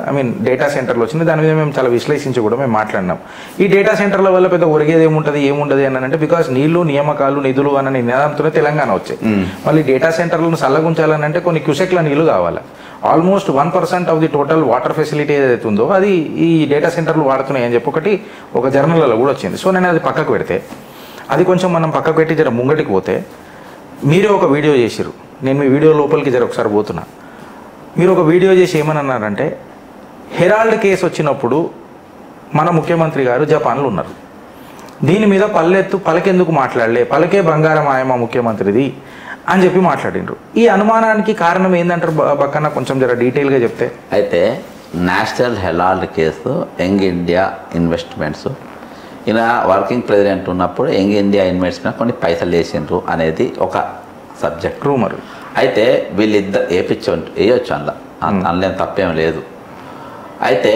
డేటా సెంటర్లు వచ్చింది, దాని మీద మేము చాలా విశ్లేషించి కూడా మేము మాట్లాడినాం. ఈ డేటా సెంటర్ల వల్ల పెద్ద ఒరిగేది ఏముంటుంది అని అంటే, బికాస్ నీళ్లు, నియామకాలు, నిధులు అన్న నినాదంతోనే తెలంగాణ వచ్చాయి. మళ్ళీ డేటా సెంటర్లను చల్లగుంచాలని అంటే కొన్ని క్యూసెక్ల నీళ్లు కావాలి. Almost 1% of the total water facility ఏదైతే ఉందో అది ఈ డేటా సెంటర్లు వాడుతున్నాయి అని చెప్పి ఒక జర్నల్లో కూడా వచ్చింది. సో నేను అది పక్కకు పెడితే, అది కొంచెం మనం పక్కకు పెట్టి జర ముంగటికి పోతే, మీరే ఒక వీడియో చేసిర్రు, నేను మీ వీడియో లోపలికి జర ఒకసారి పోతున్నా. మీరు ఒక వీడియో చేసి ఏమని అన్నారంటే, హెరాల్డ్ కేసు వచ్చినప్పుడు మన ముఖ్యమంత్రి గారు జపాన్లో ఉన్నారు, దీని మీద పలకెందుకు మాట్లాడలే, పలకే బంగారం ఆయమ ముఖ్యమంత్రిది అని చెప్పి మాట్లాడిండ్రు. ఈ అనుమానానికి కారణం ఏందంటారు పక్కన కొంచెం జర డీటెయిల్గా చెప్తే? అయితే National Herald case Young India investments, ఈయన వర్కింగ్ ప్రెసిడెంట్ ఉన్నప్పుడు యంగ్ ఇండియా ఇన్వెస్ట్మెంట్ కొన్ని పైసలు వేసిండ్రు అనేది ఒక సబ్జెక్ట్, రూమర్. అయితే వీళ్ళిద్దరు వేయొచ్చు అందులో తప్పేం లేదు. అయితే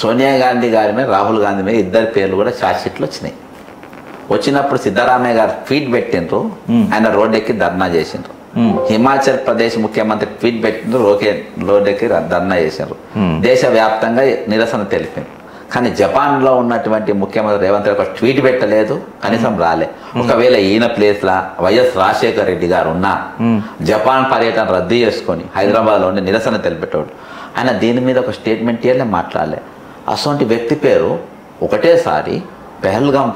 సోనియా గాంధీ గారి మీద, రాహుల్ గాంధీ మీద ఇద్దరి పేర్లు కూడా ఛార్జ్షీట్లు వచ్చినాయి. వచ్చినప్పుడు సిద్ధరామయ్య గారు ట్వీట్ పెట్టిండ్రు, ఆయన రోడ్డెక్కి ధర్నా చేసిండ్రు. హిమాచల్ ప్రదేశ్ ముఖ్యమంత్రి ట్వీట్ పెట్టిండ్రు, రోడ్డెక్కి ధర్నా చేసిండ్రు, దేశవ్యాప్తంగా నిరసన తెలిపిండ్రు. కానీ జపాన్లో ఉన్నటువంటి ముఖ్యమంత్రి రేవంత్ రెడ్డి ఒక ట్వీట్ పెట్టలేదు, కనీసం రాలే. ఒకవేళ ఈయన ప్లేస్లో వైఎస్ రాజశేఖర రెడ్డి గారు ఉన్నా జపాన్ పర్యటన రద్దు చేసుకొని హైదరాబాద్లో ఉండి నిరసన తెలిపేటోడు. ఆయన దీని మీద ఒక స్టేట్మెంట్ ఇవ్వలే, మాట్లాడలే. అటువంటి వ్యక్తి పేరు ఒకటేసారి పెహల్గాం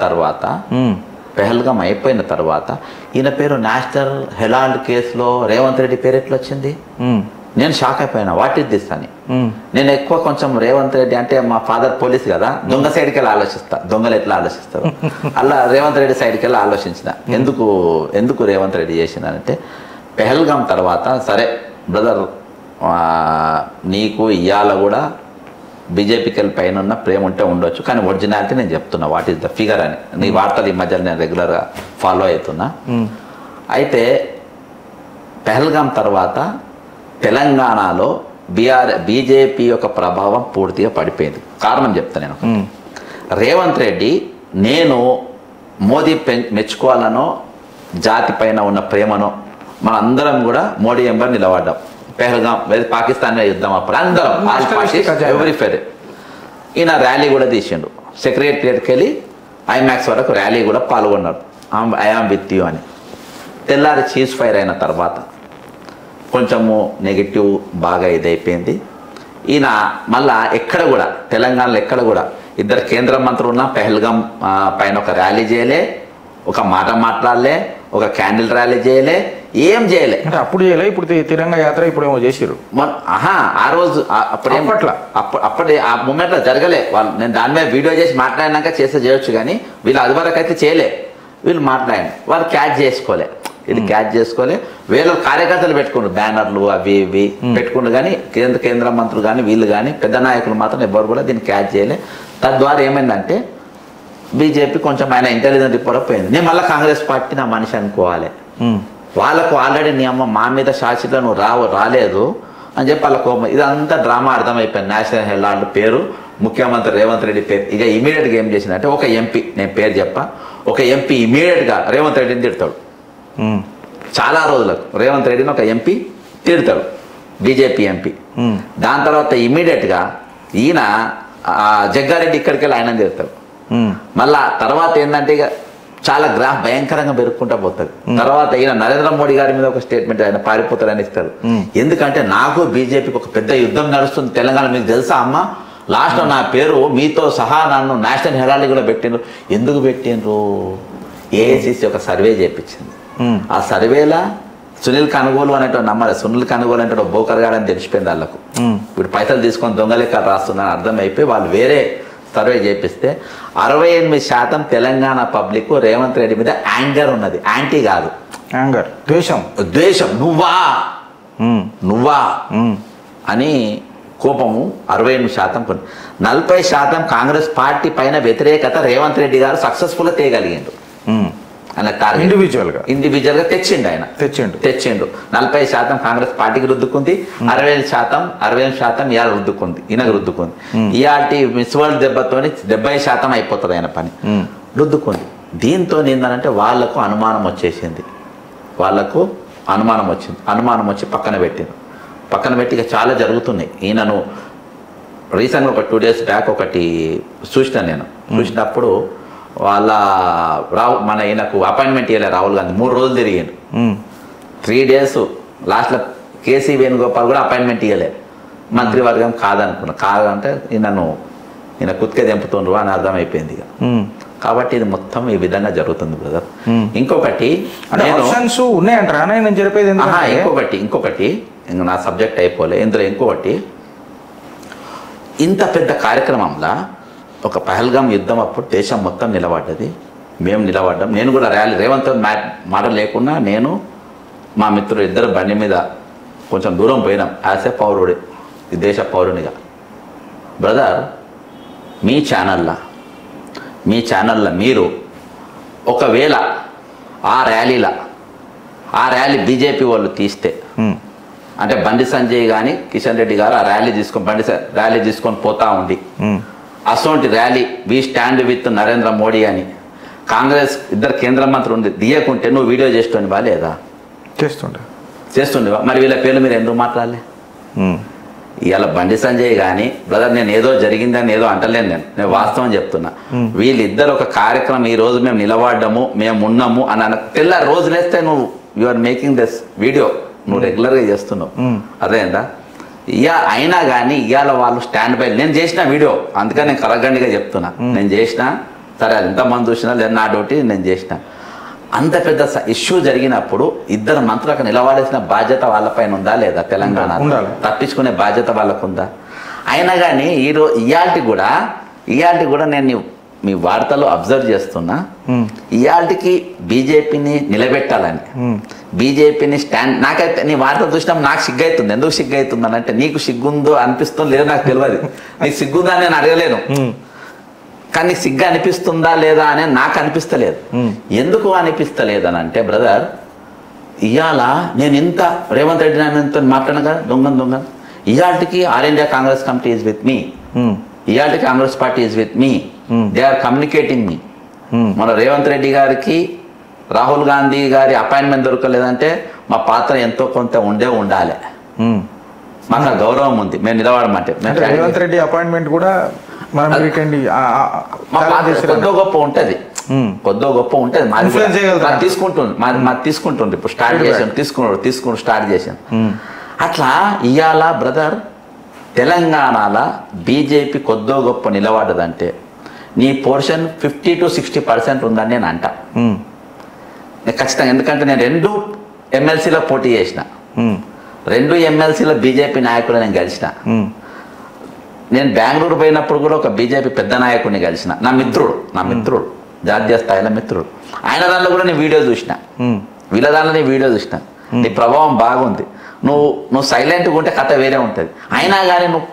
అయిపోయిన తర్వాత ఈయన పేరు నేషనల్ హెరాల్డ్ కేసులో రేవంత్ రెడ్డి పేరు ఎట్లా వచ్చింది? నేను షాక్ అయిపోయినా, వాట్ ఇస్ దిస్ అని. నేను ఎక్కువ కొంచెం రేవంత్ రెడ్డి అంటే మా ఫాదర్ పోలీస్ కదా, దొంగ సైడ్కి వెళ్ళి ఆలోచిస్తా, దొంగలు ఎట్లా ఆలోచిస్తారు అలా రేవంత్ రెడ్డి సైడ్కి వెళ్ళి ఆలోచించిన. ఎందుకు రేవంత్ రెడ్డి చేసినానంటే, పెహల్గాం తర్వాత సరే బ్రదర్ నీకు ఇవాళ కూడా బీజేపీకి పైన ఉన్న ప్రేమ ఉంటే ఉండొచ్చు, కానీ ఒరిజినాలిటీ నేను చెప్తున్నా, వాట్ ఈస్ ద ఫిగర్ అని. నీ వార్తలు ఈ మధ్యలో నేను రెగ్యులర్గా ఫాలో అవుతున్నా. అయితే పెహల్గాం తర్వాత తెలంగాణలో బీజేపీ యొక్క ప్రభావం పూర్తిగా పడిపోయింది. కారణం చెప్తా నేను. రేవంత్ రెడ్డి నేను మోదీ మెచ్చుకోవాలనో జాతి పైన ఉన్న ప్రేమనో మనందరం కూడా మోడీ ఎంబర్ నిలబడ్డాం. పెహల్గాం పాకిస్తాన్ యుద్ధం అప్పుడు అందరం ఈయన ర్యాలీ కూడా తీసిండు. సెక్రటరియట్కి వెళ్ళి ఐమాక్స్ వరకు ర్యాలీ కూడా పాల్గొన్నారు. ఐఆమ్ విత్ యూ అని. తెల్లారి చీజ్ ఫైర్ అయిన తర్వాత కొంచెము నెగిటివ్ బాగా ఇదైపోయింది. ఈయన మళ్ళా ఎక్కడ కూడా తెలంగాణలో ఎక్కడ కూడా ఇద్దరు కేంద్ర మంత్రులు ఉన్న పెహల్గాం పైన ఒక ర్యాలీ చేయలే, ఒక మాట మాట్లాడలే, ఒక క్యాండిల్ ర్యాలీ చేయలే, ఏం చేయలే. అంటే అప్పుడు చేయలే, ఇప్పుడు తిరంగ యాత్ర ఇప్పుడు ఏమో చేసిరు. ఆ రోజు అప్పటి ఆ మూమెంట్లో జరగలే. వాళ్ళు నేను దాని మీద వీడియో చేసి మాట్లాడినాక చేయొచ్చు, కానీ వీళ్ళు అది వరకు అయితే చేయలే. వీళ్ళు మాట్లాడారు, వాళ్ళు క్యాచ్ చేసుకోలే, ఇది క్యాచ్ చేసుకోలే. వేరే కార్యకర్తలు పెట్టుకుంటారు, బ్యానర్లు అవి ఇవి పెట్టుకుంటారు, కానీ కేంద్ర మంత్రులు కానీ వీళ్ళు కానీ పెద్ద నాయకులు మాత్రం ఎవరు కూడా దీన్ని క్యాచ్ చేయలే. తద్వారా ఏమైందంటే బీజేపీ కొంచెం ఆయన ఇంటెలిజెంట్ రిపోర్ట్ పోయింది. నేను మళ్ళీ కాంగ్రెస్ పార్టీ నా మనిషి అనుకోవాలి. వాళ్ళకు ఆల్రెడీ నీ అమ్మ మా మీద షాషిలో నువ్వు రాలేదు అని చెప్పి వాళ్ళ కోపం. ఇదంతా డ్రామా అర్థమైపోయింది. నేషనల్ హెరాల్డ్ పేరు, ముఖ్యమంత్రి రేవంత్ రెడ్డి పేరు. ఇక ఇమీడియట్గా ఏం చేసిందంటే ఒక ఎంపీ, నేను పేరు చెప్పా, ఒక ఎంపీ ఇమీడియట్గా రేవంత్ రెడ్డిని తిడతాడు. చాలా రోజులకు రేవంత్ రెడ్డిని ఒక ఎంపీ తిడతాడు, బీజేపీ ఎంపీ. దాని తర్వాత ఇమీడియట్గా ఈయన జగ్గారెడ్డి ఇక్కడికి వెళ్ళి ఆయన తిడతాడు. మళ్ళా తర్వాత ఏంటంటే ఇక చాలా గ్రాఫ్ భయంకరంగా పెరుగుకుంటా పోతుంది. తర్వాత ఈయన నరేంద్ర మోడీ గారి మీద ఒక స్టేట్మెంట్ ఆయన పారిపోతారని ఇస్తారు. ఎందుకంటే నాకు బీజేపీకి ఒక పెద్ద యుద్ధం నడుస్తుంది తెలంగాణ, మీకు తెలుసా అమ్మ, లాస్ట్లో నా పేరు మీతో సహా నన్ను నేషనల్ హెరాల్డ్ కూడా పెట్టిండ్రు. ఎందుకు పెట్టిండ్రు? ఏఐసిసి ఒక సర్వే చేయించింది. ఆ సర్వేలా సునీల్ కనుగోలు అనేటువంటి నమ్మాలి. సునీల్ కనుగోలు అంటే బోకర్ గాడు అని తెలిసిపోయింది వాళ్ళకు. ఇప్పుడు పైసలు తీసుకొని దొంగలెక్కలు రాస్తున్నారని అర్థమైపోయి వాళ్ళు వేరే సర్వే చేపిస్తే 68% తెలంగాణ పబ్లిక్ రేవంత్ రెడ్డి మీద యాంగర్ ఉన్నది. యాంటీ కాదు, యాంగర్, ద్వేషం. నువ్వా అని కోపము 68%. 40% కాంగ్రెస్ పార్టీ పైన వ్యతిరేకత రేవంత్ రెడ్డి గారు సక్సెస్ఫుల్ గా తేయగలిగిండు. ఆయన ఇండివిజువల్ గా తెచ్చిండు. 40% కాంగ్రెస్ పార్టీకి రుద్దుకుంది, 60% ఇవాళ రుద్దుకుంది, ఈయనకు రుద్దుకుంది. ఇవాళ మిస్ వరల్డ్ దెబ్బతో 70% అయిపోతుంది ఆయన పని, రుద్దుకుంది. దీంతో ఏంటంటే వాళ్లకు అనుమానం వచ్చేసింది. అనుమానం వచ్చి పక్కన పెట్టి ఇక చాలా జరుగుతున్నాయి. ఈయనను రీసెంట్గా ఒక 2 days బ్యాక్ ఒకటి చూసినప్పుడు వాళ్ళ మన ఈయనకు అపాయింట్మెంట్ ఇవ్వలేదు రాహుల్ గాంధీ. 3 రోజులు తిరిగాడు, 3 days. లాస్ట్లో కేసీ వేణుగోపాల్ కూడా అపాయింట్మెంట్ ఇవ్వలేదు. మంత్రివర్గం కాదంటే ఈయన కుత్కే దింపుతుండ్రు అని అర్థమైపోయింది ఇక. కాబట్టి ఇది మొత్తం ఈ విధంగా జరుగుతుంది బ్రదర్. ఇంకొకటి ఇంకొకటి నా సబ్జెక్ట్ అయిపోలే ఇందులో. ఇంకొకటి, ఇంత పెద్ద కార్యక్రమంలో ఒక పహల్గాం యుద్ధం అప్పుడు దేశం మొత్తం నిలబడ్డది, మేము నిలబడ్డాం. నేను కూడా రేవంత్ మాట లేకుండా నేను మా మిత్రులు ఇద్దరు బండి మీద కొంచెం దూరం పోయినాం యాజ్ ఏ పౌరుడి, దేశ పౌరునిగా. బ్రదర్, మీ ఛానల్లో మీరు ఒకవేళ ఆ ర్యాలీ బీజేపీ వాళ్ళు తీస్తే, అంటే బండి సంజయ్ కానీ కిషన్ రెడ్డి గారు ఆ ర్యాలీ తీసుకొని పోతా ఉండి అసోంటి rally we stand with Narendra Modi అని కాంగ్రెస్ ఇద్దరు కేంద్ర మంత్రులు ఉండి దియకుంటే నువ్వు వీడియో చేస్తుండేవా లేదా? చేస్తుండేవా? మరి వీళ్ళ పేర్లు మీరు ఎందుకు మాట్లాడలే? ఇవాళ బండి సంజయ్ కానీ బ్రదర్, నేను ఏదో జరిగిందని ఏదో అంటలేను, నేను వాస్తవం చెప్తున్నా. వీళ్ళిద్దరు ఒక కార్యక్రమం ఈ రోజు మేము నిలబడ్డాము, మేము ఉన్నాము అని తెల్ల రోజు లేస్తే నువ్వు you are making this video, నువ్వు రెగ్యులర్గా చేస్తున్నావు, అదేందా? అయినా కానీ ఇవాళ వాళ్ళు స్టాండ్ బై. నేను చేసిన వీడియో, అందుకని నేను కరగండిగా చెప్తున్నా. నేను చేసిన, సరే అది ఎంతమంది చూసినా లేదు, నా డ్యూటీ నేను చేసిన. అంత పెద్ద ఇష్యూ జరిగినప్పుడు ఇద్దరు మంత్రులకు నిలబడాల్సిన బాధ్యత వాళ్ళపైన ఉందా లేదా? తెలంగాణ తప్పించుకునే బాధ్యత వాళ్ళకు ఉందా? అయినా కానీ ఇయాల్టి కూడా నేను మీ వార్తలు అబ్జర్వ్ చేస్తున్నా. ఇయాల్టికి బీజేపీని నిలబెట్టాలని, బీజేపీని స్టాండ్. నాకైతే నీ వార్త చూసినప్పుడు నాకు సిగ్గైతుంది. ఎందుకు సిగ్గైతుంది అని అంటే, నీకు సిగ్గుందో అనిపిస్తుందో లేదో నాకు తెలియదు. నీకు సిగ్గుందా అని నేను అడగలేను, కానీ నీకు సిగ్గు అనిపిస్తుందా లేదా అని నాకు అనిపిస్తలేదు. ఎందుకు అనిపిస్తలేదు అని అంటే, బ్రదర్, ఇవాళ నేను ఇంత రేవంత్ రెడ్డి నాయనతో మాట్లాడగా దొంగ ఇవాళకి all India Congress committee is with me, ఇవాళకి Congress party is with me, they are communicating me. మన రేవంత్ రెడ్డి గారికి రాహుల్ గాంధీ గారి అపాయింట్మెంట్ దొరకలేదంటే మా పాత్ర ఎంతో కొంత ఉండాలి. మాకు గౌరవం ఉంది, మేము నిలబడమంటే. రేవంత్ రెడ్డి అపాయింట్మెంట్ కూడా మనం వీకెండ్ మా పాత్ర కొద్దో గొప్ప ఉంటుంది, కొద్దో గొప్ప ఉంటుంది. మాది తీసుకుంటుంది ఇప్పుడు స్టార్ట్ చేసాను, తీసుకున్నాడు స్టార్ట్ చేశాను. అట్లా ఇవాళ బ్రదర్ తెలంగాణలో బీజేపీ కొద్దో గొప్ప నిలబడ్డదంటే నీ పోర్షన్ 50 to 60% ఉందని నేను అంట ఖచ్చితంగా. ఎందుకంటే నేను 2 ఎమ్మెల్సీలో పోటీ చేసిన, 2 ఎమ్మెల్సీలో బీజేపీ నాయకులు నేను గెలిచిన. నేను బెంగళూరు పోయినప్పుడు కూడా ఒక బీజేపీ పెద్ద నాయకుడిని కలిసిన, నా మిత్రుడు జాతీయ స్థాయిలో మిత్రుడు. ఆయన దానిలో కూడా నేను వీడియో చూసిన, వీళ్ళ దానిలో నేను వీడియో చూసిన. నీ ప్రభావం బాగుంది, నువ్వు సైలెంట్గా ఉంటే కథ వేరే ఉంటుంది. అయినా కానీ నువ్వు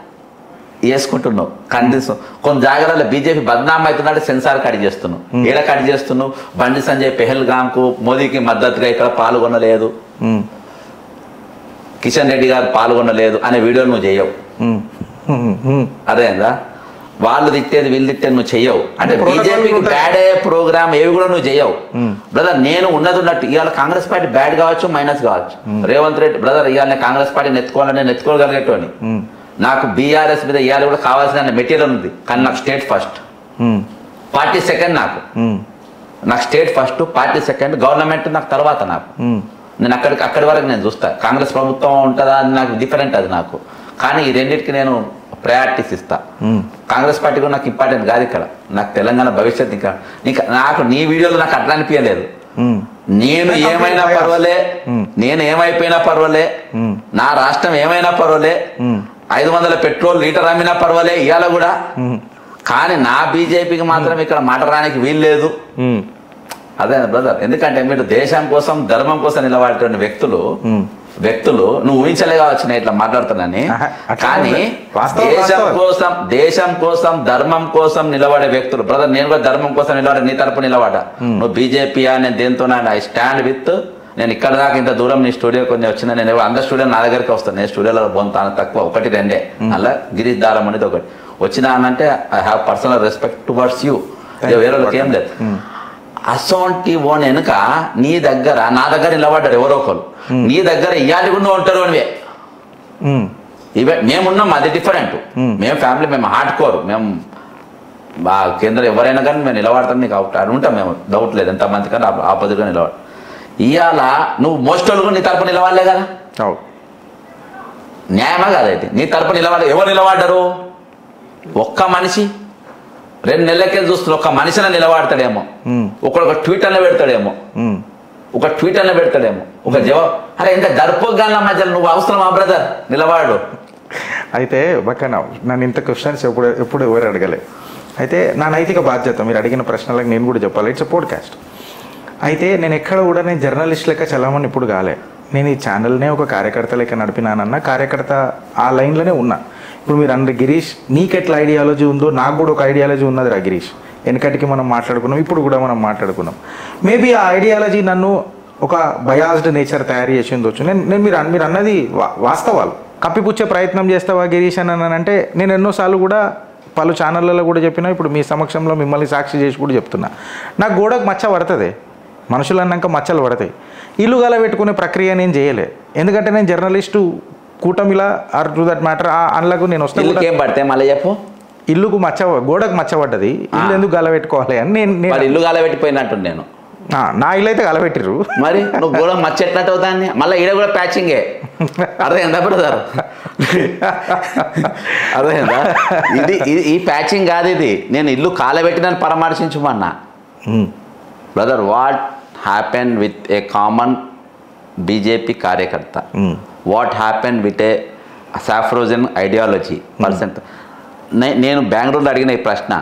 వేసుకుంటున్నావు కనీసం కొన్ని జాగ్రత్తలో బీజేపీ బద్నాం అవుతున్నాడు, సెన్సార్ కట్ చేస్తున్నావు. ఏడ కట్ చేస్తున్నావు? బండి సంజయ్ పెహల్గాంకు మోదీకి మద్దతుగా ఇక్కడ పాల్గొనలేదు, కిషన్ రెడ్డి గారు పాల్గొనలేదు అనే వీడియోలు నువ్వు చేయవు. అదేందా వాళ్ళు తిట్టేది వీళ్ళు తిట్టేది నువ్వు చెయ్యవు. అంటే బీజేపీకి బ్యాడ్ అయ్యే ప్రోగ్రామ్ ఏవి కూడా నువ్వు చెయ్యవు బ్రదర్. నేను ఉన్నట్టు ఇవాళ కాంగ్రెస్ పార్టీ బ్యాడ్ కావచ్చు, మైనస్ కావచ్చు. రేవంత్ రెడ్డి బ్రదర్ ఇవాళ కాంగ్రెస్ పార్టీ నెత్తుకోగలిగేటోని. నాకు బీఆర్ఎస్ మీద ఇవాళ కూడా కావాల్సిన మెటీరియల్ ఉంది, కానీ నాకు స్టేట్ ఫస్ట్, పార్టీ సెకండ్. నాకు state first, party second, government నాకు తర్వాత. నేను అక్కడి వరకు నేను చూస్తా. కాంగ్రెస్ ప్రభుత్వం ఉంటుందా అని నాకు డిఫరెంట్, అది నాకు. కానీ ఈ రెండింటికి నేను ప్రయారిటీస్ ఇస్తా. కాంగ్రెస్ పార్టీ కూడా నాకు ఇంపార్టెంట్ కాదు ఇక్కడ. నాకు తెలంగాణ భవిష్యత్ నాకు నీ వీడియోలో నాకు అట్లా అనిపించలేదు. నేను ఏమైనా పర్వాలే, నేను ఏమైపోయినా పర్వాలే, నా రాష్ట్రం ఏమైనా పర్వాలే, 500 పెట్రోల్ లీటర్ అమ్మినా పర్వాలే ఇవాళ కూడా. కానీ నా బీజేపీకి మాత్రం ఇక్కడ మాట్లాడడానికి వీలు లేదు. అదే బ్రదర్, ఎందుకంటే మీరు దేశం కోసం ధర్మం కోసం నిలబడేటువంటి వ్యక్తులు నువ్వు ఊహించలే కావచ్చు నేను ఇట్లా మాట్లాడుతున్నానని. కానీ దేశం కోసం ధర్మం కోసం నిలబడే వ్యక్తులు బ్రదర్. నేను కూడా ధర్మం కోసం నిలబడే, నీ తరపు నిలబడ. నువ్వు బీజేపీయా, నేను దేంతో ఐ స్టాండ్ విత్. నేను ఇక్కడ దాకా ఇంత దూరం నీ స్టూడియో కొన్ని వచ్చిన, నేను అందరు స్టూడియో నా దగ్గరికి వస్తాను. నేను స్టూడియోలో బొంతాను తక్కువ, 1-2 అలా గిరీష్ దారం అనేది ఒకటి వచ్చినా అంటే I have personal respect towards you, వేరే వాళ్ళకి ఏం లేదు. అసోంటి ఓన్ వెనుక నీ దగ్గర నా దగ్గర నిలబడ్డారు ఎవరో ఒకరు, నీ దగ్గర ఇయాలి కూడా ఉంటారు అనివే. ఇవే మేమున్నాం, అది డిఫరెంట్. మేము ఫ్యామిలీ, మేము హార్డ్ కోర్, మేము కేంద్రం ఎవరైనా కానీ మేము నిలబడతాం. నీకు ఉంటాం, మేము డౌట్ లేదు. ఎంతమంది కానీ ఆపోజిట్గా నిలబడ. ఇవాళ నువ్వు మోస్ట్ వాళ్ళు నీ తరపు నిలబడలే కదా, న్యాయమా కాదైతే? నీ తరపు నిలబడ ఎవరు నిలబడ్డారు? ఒక్క మనిషి 2 నెలలకే చూస్తున్నా, ఒక్క మనిషిని నిలబడతాడేమో, ఒక ట్వీటర్లో పెడతాడేమో, ఒక జవాబు. అరే ఇంత దర్పోగాల మధ్యలో నువ్వు అవసరమా బ్రదర్ నిలబడు? అయితే బక్కన నన్ను ఇంత క్వశ్చన్స్ ఎప్పుడు ఎవరు అడగలే. అయితే నా నైతిక బాధ్యత మీరు అడిగిన ప్రశ్నలకు నేను కూడా చెప్పాలి. It's podcast. అయితే నేను ఎక్కడ కూడా నేను జర్నలిస్ట్ లెక్క చలామని ఇప్పుడు కాలే. నేను ఈ ఛానల్నే ఒక కార్యకర్త లెక్క నడిపినానన్న, కార్యకర్త ఆ లైన్లోనే ఉన్నా. ఇప్పుడు మీరు అన్న గిరీష్, నీకు ఎట్లా ఐడియాలజీ ఉందో నాకు కూడా ఒక ఐడియాలజీ ఉన్నది రా గిరీష్. వెనకటికి మనం మాట్లాడుకున్నాం, ఇప్పుడు కూడా మనం మాట్లాడుకున్నాం. మేబీ ఆ ఐడియాలజీ నన్ను ఒక బయాస్డ్ నేచర్ తయారు చేసి ఉండొచ్చు. నేను మీరు అన్నది వాస్తవాలు. కప్పిపుచ్చే ప్రయత్నం చేస్తావా గిరీష్ అని అంటే నేను ఎన్నోసార్లు కూడా పలు ఛానళ్ళలో కూడా చెప్పినా, ఇప్పుడు మీ సమక్షంలో మిమ్మల్ని సాక్షి చేసి కూడా చెప్తున్నా. నాకు గోడకు మచ్చ పడుతుంది, మనుషులు అన్నాక మచ్చలు పడతాయి. ఇల్లు గల పెట్టుకునే ప్రక్రియ నేను చేయలే. ఎందుకంటే నేను జర్నలిస్టు కూటమిలా ఆర్ టు దట్ మ్యాటర్ అందులోకి నేను వస్తాను. ఏం పడితే మళ్ళీ చెప్పు. ఇల్లుకు గోడకు మచ్చ పడ్డది, ఇల్లు ఎందుకు గల పెట్టుకోవాలి అని నేను ఇల్లు గల పెట్టిపోయినట్టు నేను. నా ఇల్లు అయితే గలబెట్టిర్రు, మరి నువ్వు గోడ మచ్చ ఎట్లట్టు అవుతాన్ని మళ్ళీ ఈడ కూడా ప్యాచింగే. అర్థమైందా బ్రదర్? అర్థమైందా? ఈ ప్యాచింగ్ కాదు ఇది. నేను ఇల్లు కాలబెట్టినని పరామర్శించమన్నా. Brother, what happen with a common BJP కార్యకర్త, what happen with a saffron ideology person. నేను బెంగళూరులో అడిగిన ఈ ప్రశ్న,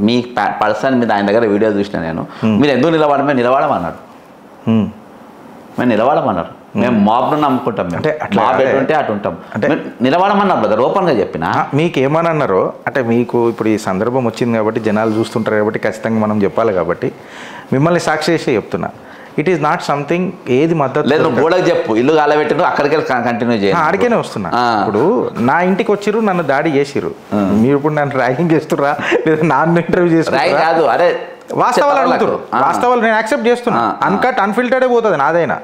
మీ పర్సన్ మీద ఆయన దగ్గర వీడియో చూసిన నేను, మీరు ఎందుకు నిలబడమన్నారు. మేము నిలబడమన్నారు. మేము మాబ్ను నమ్ముకుంటాం, మేము మాబ్ ఎటుంటే అటు ఉంటాం. నిలబడమన్నారు బ్రదర్, ఓపెన్గా చెప్పిన. మీకు ఏమన్నారో అంటే మీకు ఇప్పుడు ఈ సందర్భం వచ్చింది కాబట్టి జనాలు చూస్తుంటారు కాబట్టి ఖచ్చితంగా మనం చెప్పాలి కాబట్టి మిమ్మల్ని సాక్షి చేసి చెప్తున్నా. ఇట్ ఈస్ నాట్ సంథింగ్ ఏది మద్దతు లేదు. గోడకు చెప్పు, ఇల్లు కాలబెట్టిన అక్కడికి కంటిన్యూ చేయాలి. అడిగేనే వస్తున్నా. ఇప్పుడు నా ఇంటికి వచ్చిర్రు, నన్ను దాడి చేసిర్రు, మీరు ఇప్పుడు నన్ను ర్యాగింగ్ చేస్తుర్రా లేదా నాన్ ఇంటర్వ్యూ చేస్తున్నా? కాదు, అరే వాస్తవాలు అడుగుతారు, వాస్తవాలు నేను యాక్సెప్ట్ చేస్తున్నా, అన్కట్ అన్ఫిల్టర్డే పోతుంది నాదైనా.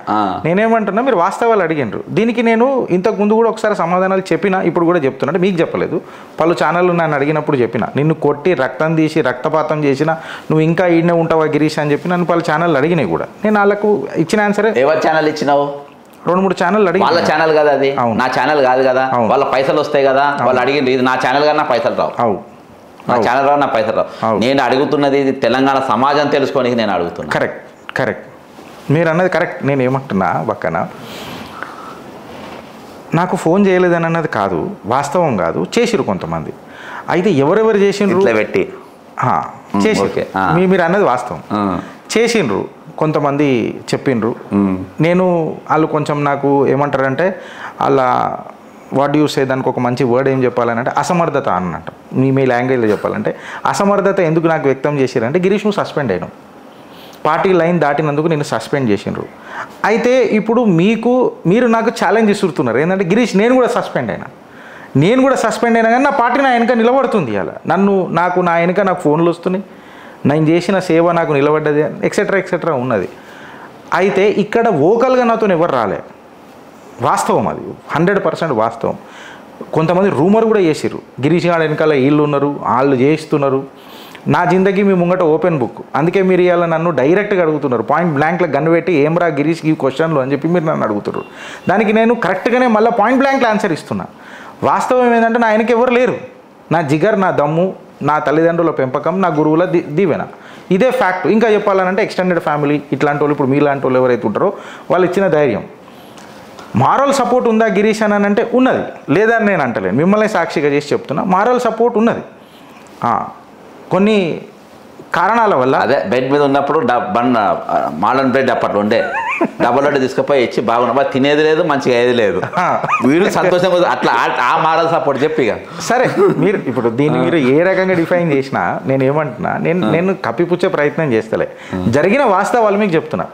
నేనేమంటున్నా మీరు వాస్తవాలు అడిగినరు, దీనికి నేను ఇంతకు ముందు కూడా ఒకసారి సమాధానాలు చెప్పినా, ఇప్పుడు కూడా చెప్తున్నా, అంటే మీకు చెప్పలేదు, పలు ఛానళ్ళు నన్ను అడిగినప్పుడు చెప్పిన, నిన్ను కొట్టి రక్తం తీసి రక్తపాతం చేసిన నువ్వు ఇంకా ఈడనే ఉంటావా గిరీష్ అని చెప్పి నన్ను పలు ఛానళ్ళు అడిగినాయి కూడా. నేను వాళ్ళకు ఇచ్చిన ఆన్సరే. ఎవరి ఛానల్ ఇచ్చినావు? 2-3 ఛానల్ అడిగి. వాళ్ళ ఛానల్ కదా అది, నా ఛానల్ కాదు కదా, వాళ్ళ పైసలు వస్తాయి కదా, వాళ్ళు అడిగింది ఇది నా ఛానల్ కదా, నా పైసలు రావు, నా ఛానల్ రావు, నా పైసలు రావు. నేను అడుగుతున్నది ఇది తెలంగాణ సమాజం తెలుసుకోనికి నేను అడుగుతున్నా. కరెక్ట్ మీరు అన్నది కరెక్ట్. నేను ఏమంటున్నా పక్కన నాకు ఫోన్ చేయలేదని అన్నది కాదు, వాస్తవం కాదు, చేసిరు కొంతమంది. అయితే ఎవరెవరు చేసిండ్రు పెట్టి చేసి మీరు అన్నది వాస్తవం, చేసిండ్రు కొంతమంది చెప్పిండ్రు. నేను వాళ్ళు కొంచెం నాకు ఏమంటారంటే అలా వాట్ యూ సే, దానికి ఒక మంచి వర్డ్ ఏం చెప్పాలంటే అసమర్థత అన్నట్టు, మీ లాంగ్వేజ్లో చెప్పాలంటే అసమర్థత ఎందుకు నాకు వ్యక్తం చేసిరంటే, గిరీష్ నువ్వు సస్పెండ్ అయినావు, పార్టీ లైన్ దాటినందుకు నేను సస్పెండ్ చేసిండ్రు. అయితే ఇప్పుడు మీరు నాకు ఛాలెంజ్ ఇస్తున్నారు ఏంటంటే గిరీష్ నేను కూడా సస్పెండ్ అయినా కానీ నా పార్టీ నా వెనక నిలబడుతుంది. అలా నా వెనక నాకు ఫోన్లు వస్తున్నాయి, నేను చేసిన సేవ నాకు నిలబడ్డది, ఎక్సెట్రా ఉన్నది. అయితే ఇక్కడ వోకల్గా నాతో ఎవరు రాలే, వాస్తవం అది 100% వాస్తవం. కొంతమంది రూమర్ కూడా చేసిర్రు, గిరీష్ గారి వెనకాల వీళ్ళు ఉన్నారు, వాళ్ళు చేస్తున్నారు. నా జిందగీ మీ ముంగట ఓపెన్ బుక్, అందుకే మీరు ఇవాళ నన్ను డైరెక్ట్గా అడుగుతున్నారు, పాయింట్ బ్లాంక్లో గన్ పెట్టి ఏమ్రా గిరీష్ ఈ క్వశ్చన్లు అని చెప్పి మీరు నన్ను అడుగుతున్నారు. దానికి నేను కరెక్ట్గానే మళ్ళీ పాయింట్ బ్లాంక్లో ఆన్సర్ ఇస్తున్నా. వాస్తవం ఏంటంటే నా ఆయనకి ఎవరు లేరు, నా జిగర్, నా దమ్ము, నా తల్లిదండ్రుల పెంపకం, నా గురువుల దీవెన, ఇదే ఫ్యాక్ట్. ఇంకా చెప్పాలంటే ఎక్స్టెండెడ్ ఫ్యామిలీ ఇట్లాంటి వాళ్ళు, ఇప్పుడు మీలాంటి వాళ్ళు ఎవరైతే ఉంటారో వాళ్ళు ఇచ్చిన ధైర్యం. మారల్ సపోర్ట్ ఉందా గిరీష్ అని అంటే ఉన్నది, లేదని నేను అంటలేను, మిమ్మల్ని సాక్షిగా చేసి చెప్తున్నా, మారల్ సపోర్ట్ ఉన్నది. కొన్ని కారణాల వల్ల అదే బెడ్ మీద ఉన్నప్పుడు మోడర్న్ బ్రెడ్ అప్పట్లో ఉండే డబల్ రోడ్డు తీసుకుపోయి ఇచ్చి బాగున్నా తినేది లేదు, మంచిగా ఏది లేదు, వీళ్ళు సంతోషంగా అట్లా ఆ మారల్ సపోర్ట్ చెప్పి. సరే మీరు ఇప్పుడు దీన్ని మీరు ఏ రకంగా డిఫైన్ చేసినా నేను ఏమంటున్నా, నేను కప్పిపుచ్చే ప్రయత్నం చేస్తలే, జరిగిన వాస్తవాలు మీకు చెప్తున్నా.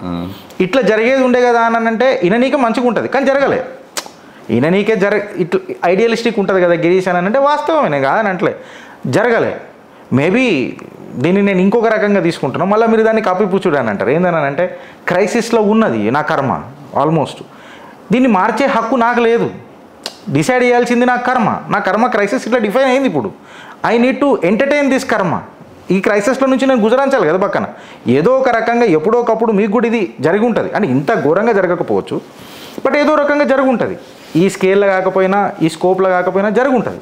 ఇట్లా జరిగేది ఉండే కదా అని అంటే ఈయననీకే మంచిగా ఉంటుంది, కానీ జరగలే. ఈయననీకే ఇట్లా ఐడియలిస్టిక్ ఉంటుంది కదా గిరీష్ అని అంటే వాస్తవమే, నేను కాదని అంటలే, జరగలే. మేబీ దీన్ని నేను ఇంకొక రకంగా తీసుకుంటున్నాను, మళ్ళీ మీరు దాన్ని కప్పిపుచ్చుడు అని అంటారు. ఏందనంటే క్రైసిస్లో ఉన్నది నా కర్మ, ఆల్మోస్ట్ దీన్ని మార్చే హక్కు నాకు లేదు, డిసైడ్ చేయాల్సింది నా కర్మ క్రైసిస్ ఇట్లా డిఫైన్ అయింది. ఇప్పుడు I need to entertain this కర్మ. ఈ క్రైసిస్లో నుంచి నేను గుజరాంచాలి కదా పక్కన, ఏదో ఒక రకంగా ఎప్పుడో ఒకప్పుడు మీకు కూడా ఇది జరిగి ఉంటుంది, అంటే ఇంత ఘోరంగా జరగకపోవచ్చు, బట్ ఏదో రకంగా జరిగి ఉంటుంది. ఈ స్కేల్లో కాకపోయినా, ఈ స్కోప్లో కాకపోయినా జరిగి ఉంటుంది.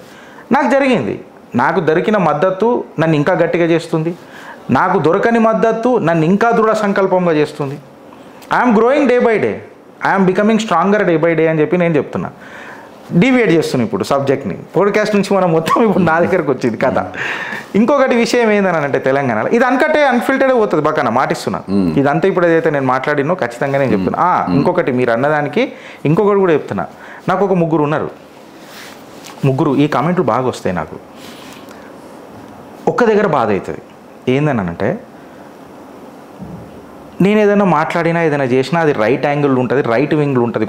నాకు జరిగింది, నాకు దొరికిన మద్దతు నన్ను ఇంకా గట్టిగా చేస్తుంది, నాకు దొరకని మద్దతు నన్ను ఇంకా దృఢ సంకల్పంగా చేస్తుంది. I'm growing day by day, I'm becoming stronger day by day అని చెప్పి నేను చెప్తున్నా. డివియేట్ చేస్తున్నాను ఇప్పుడు సబ్జెక్ట్ని, పోడ్కాస్ట్ నుంచి మనం మొత్తం ఇప్పుడు నా దగ్గరకు వచ్చింది కథ. ఇంకొకటి విషయం ఏందని అంటే తెలంగాణలో ఇది అన్కట్టే అన్ఫిల్టర్డే పోతుంది పక్కన మాటిస్తున్నాను. ఇదంతా ఇప్పుడు ఏదైతే నేను మాట్లాడినో ఖచ్చితంగా నేను చెప్తున్నా. ఇంకొకటి మీరు అన్నదానికి ఇంకొకటి కూడా చెప్తున్నా, నాకు ఒక ముగ్గురు ఉన్నారు, ఈ కామెంట్లు బాగా వస్తాయి నాకు. ఒక్క దగ్గర బాధ అవుతుంది, ఏందనంటే నేను ఏదైనా మాట్లాడినా ఏదైనా చేసినా అది రైట్ యాంగిల్ ఉంటుంది, రైట్ వింగ్లు ఉంటుంది,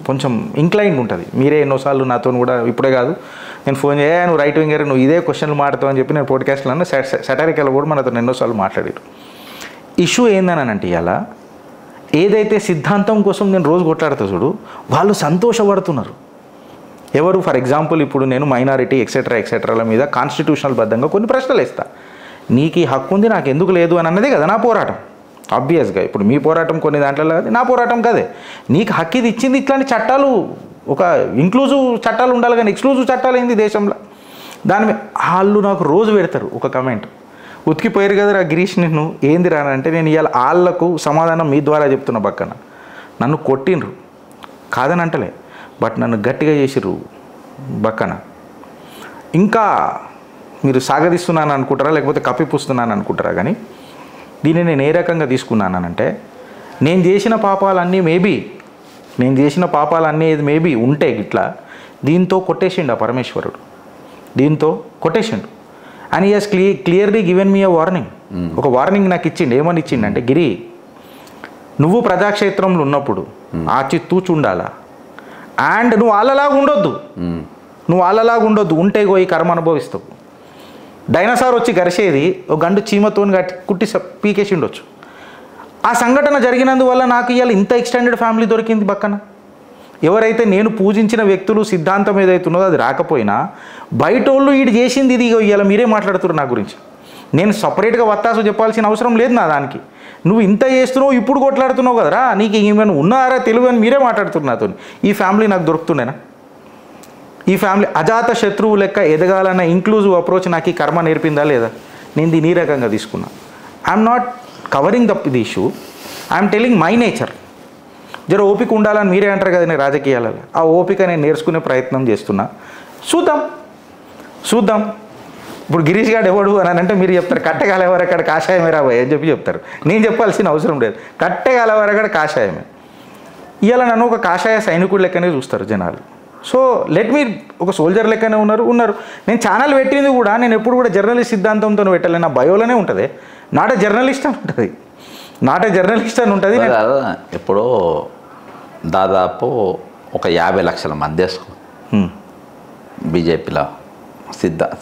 కొంచెం ఇంక్లైన్డ్ ఉంటుంది. మీరే ఎన్నోసార్లు నాతో కూడా, ఇప్పుడే కాదు నేను ఫోన్ నువ్వు రైట్ వింగర్, నువ్వు ఇదే క్వశ్చన్లు మాట్లాడతావు అని చెప్పి నేను పోడ్కాస్ట్లో సెటారికల్ కూడా మనతో ఎన్నోసార్లు మాట్లాడారు. ఇష్యూ ఏందనంటే ఇలా ఏదైతే సిద్ధాంతం కోసం నేను రోజు కొట్లాడుతా చూడు, వాళ్ళు సంతోషపడుతున్నారు. ఎవరు? ఫర్ ఎగ్జాంపుల్ ఇప్పుడు నేను మైనారిటీ ఎక్సెట్రాల మీద కాన్స్టిట్యూషనల్ బద్ధంగా కొన్ని ప్రశ్నలు వేస్తా, నీకు ఈ హక్కు ఉంది నాకు ఎందుకు లేదు అని అన్నదే కదా నా పోరాటం. ఆబ్వియస్గా ఇప్పుడు మీ పోరాటం కొన్ని దాంట్లో అది నా పోరాటం కదే. నీకు హక్కు ఇది ఇచ్చింది, ఇట్లాంటి చట్టాలు, ఒక ఇంక్లూజివ్ చట్టాలు ఉండాలి కానీ ఎక్స్క్లూజివ్ చట్టాలు ఏంది దేశంలో. దాని మీద వాళ్ళు నాకు రోజు పెడతారు ఒక కమెంట్, ఉతికిపోయారు కదరా గిరీష్ నిన్ను ఏంది రానంటే, నేను ఇవాళ వాళ్ళకు సమాధానం మీ ద్వారా చెప్తున్నా. పక్కన నన్ను కొట్టిండ్రు కాదని అంటలే, బట్ నన్ను గట్టిగా చేసిర్రు పక్కన. ఇంకా మీరు సాగదీస్తున్నాను అనుకుంటారా లేకపోతే కప్పిపుస్తున్నాను అనుకుంటారా, కానీ దీన్ని నేను ఏ రకంగా తీసుకున్నానంటే, నేను చేసిన పాపాలన్నీ మేబీ ఉంటే ఇట్లా దీంతో కొట్టేసిండు ఆ పరమేశ్వరుడు, దీంతో కొట్టేసిండు. And he has clearly given me warning, ఒక వార్నింగ్ నాకు ఇచ్చిండు. ఏమని ఇచ్చిండంటే, గిరి నువ్వు ప్రజాక్షేత్రంలో ఉన్నప్పుడు ఆచితూచుండాలా, అండ్ నువ్వు వాళ్ళలాగా ఉండొద్దు, ఉంటే ఈ కర్మ అనుభవిస్తావు. డైనోసార్ వచ్చి గరిసేది ఒక గండు చీమతో కుట్టి పీకేసి ఉండొచ్చు. ఆ సంఘటన జరిగినందువల్ల నాకు ఇవాళ ఇంత ఎక్స్టెండెడ్ ఫ్యామిలీ దొరికింది పక్కన. ఎవరైతే నేను పూజించిన వ్యక్తులు సిద్ధాంతం ఏదైతున్నదో అది రాకపోయినా బయట వాళ్ళు వీడు చేసింది ఇది ఇవాళ మీరే మాట్లాడుతున్నారు నా గురించి. నేను సపరేట్గా వత్తాసు చెప్పాల్సిన అవసరం లేదు నా దానికి. నువ్వు ఇంత చేస్తున్నావు ఇప్పుడు కొట్లాడుతున్నావు కదరా, నీకు ఏమైనా ఉన్నారా తెలుగు అని మీరే మాట్లాడుతున్నారు నాతో. ఈ ఫ్యామిలీ నాకు దొరుకుతుండేనా? ఈ ఫ్యామిలీ అజాత శత్రువు లెక్క ఎదగాలన్న ఇంక్లూజివ్ అప్రోచ్ నాకు ఈ కర్మ నేర్పిందా లేదా? నేను దీన్ని ఈ రకంగా తీసుకున్నా. I'm not covering the issue, I'm telling my nature. జర ఓపిక ఉండాలని మీరే అంటారు కదా నేను రాజకీయాలలో, ఆ ఓపిక నేను నేర్చుకునే ప్రయత్నం చేస్తున్నా. చూద్దాం. ఇప్పుడు గిరీష్ గారు ఎవడు అని అంటే మీరు చెప్తారు కట్టెగాలెవరు అక్కడ కాషాయమే రాబోయే అని చెప్తారు. నేను చెప్పాల్సిన అవసరం లేదు, కట్టెగాలెవరు అక్కడ కాషాయమే. ఇవాళ నన్ను ఒక కాషాయ సైనికుడు లెక్కనే చూస్తారు జనాలు. సో లెట్ మీ ఒక సోల్జర్ లెక్కనే ఉన్నారు. నేను ఛానల్ పెట్టింది కూడా నేను ఎప్పుడు కూడా జర్నలిస్ట్ సిద్ధాంతంతో పెట్టాలి. నా బయోలోనే ఉంటుంది నాట్ ఏ జర్నలిస్ట్ అని ఉంటుంది. ఇప్పుడు దాదాపు ఒక 50 లక్షల మంది వేసుకో బీజేపీలో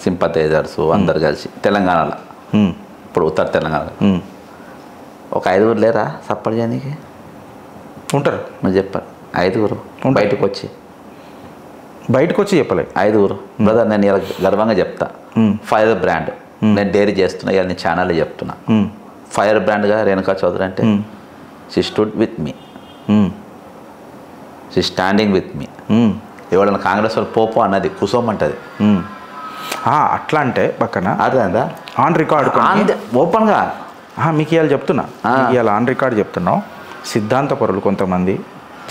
సింపథైజర్స్ అందరు కలిసి తెలంగాణలో, ఇప్పుడు ఉత్తర తెలంగాణ ఒక 5 లేరా సపోర్ట్ చేయడానికి? ఉంటారు. నువ్వు చెప్పారు 5 బయటకు వచ్చి చెప్పలేదు 5 బ్రదర్. నేను ఇలా గర్వంగా చెప్తా, ఫైర్ బ్రాండ్ నేను డైరీ చేస్తున్నా, ఇలా నేను ఛానల్ చెప్తున్నా. ఫైర్ బ్రాండ్గా రేణుకా చౌదరి అంటే she stood with me, she standing with me. ఎవడన్నా కాంగ్రెస్ వాళ్ళు పోపో అన్నది కుసోమంటది. అట్లా అంటే పక్కన అర్థమైందా? ఆన్ రికార్డ్ ఓపెన్గా మీకు ఇవాళ చెప్తున్నా, ఇవాళ ఆన్ రికార్డ్ చెప్తున్నాం. సిద్ధాంత పరులు కొంతమంది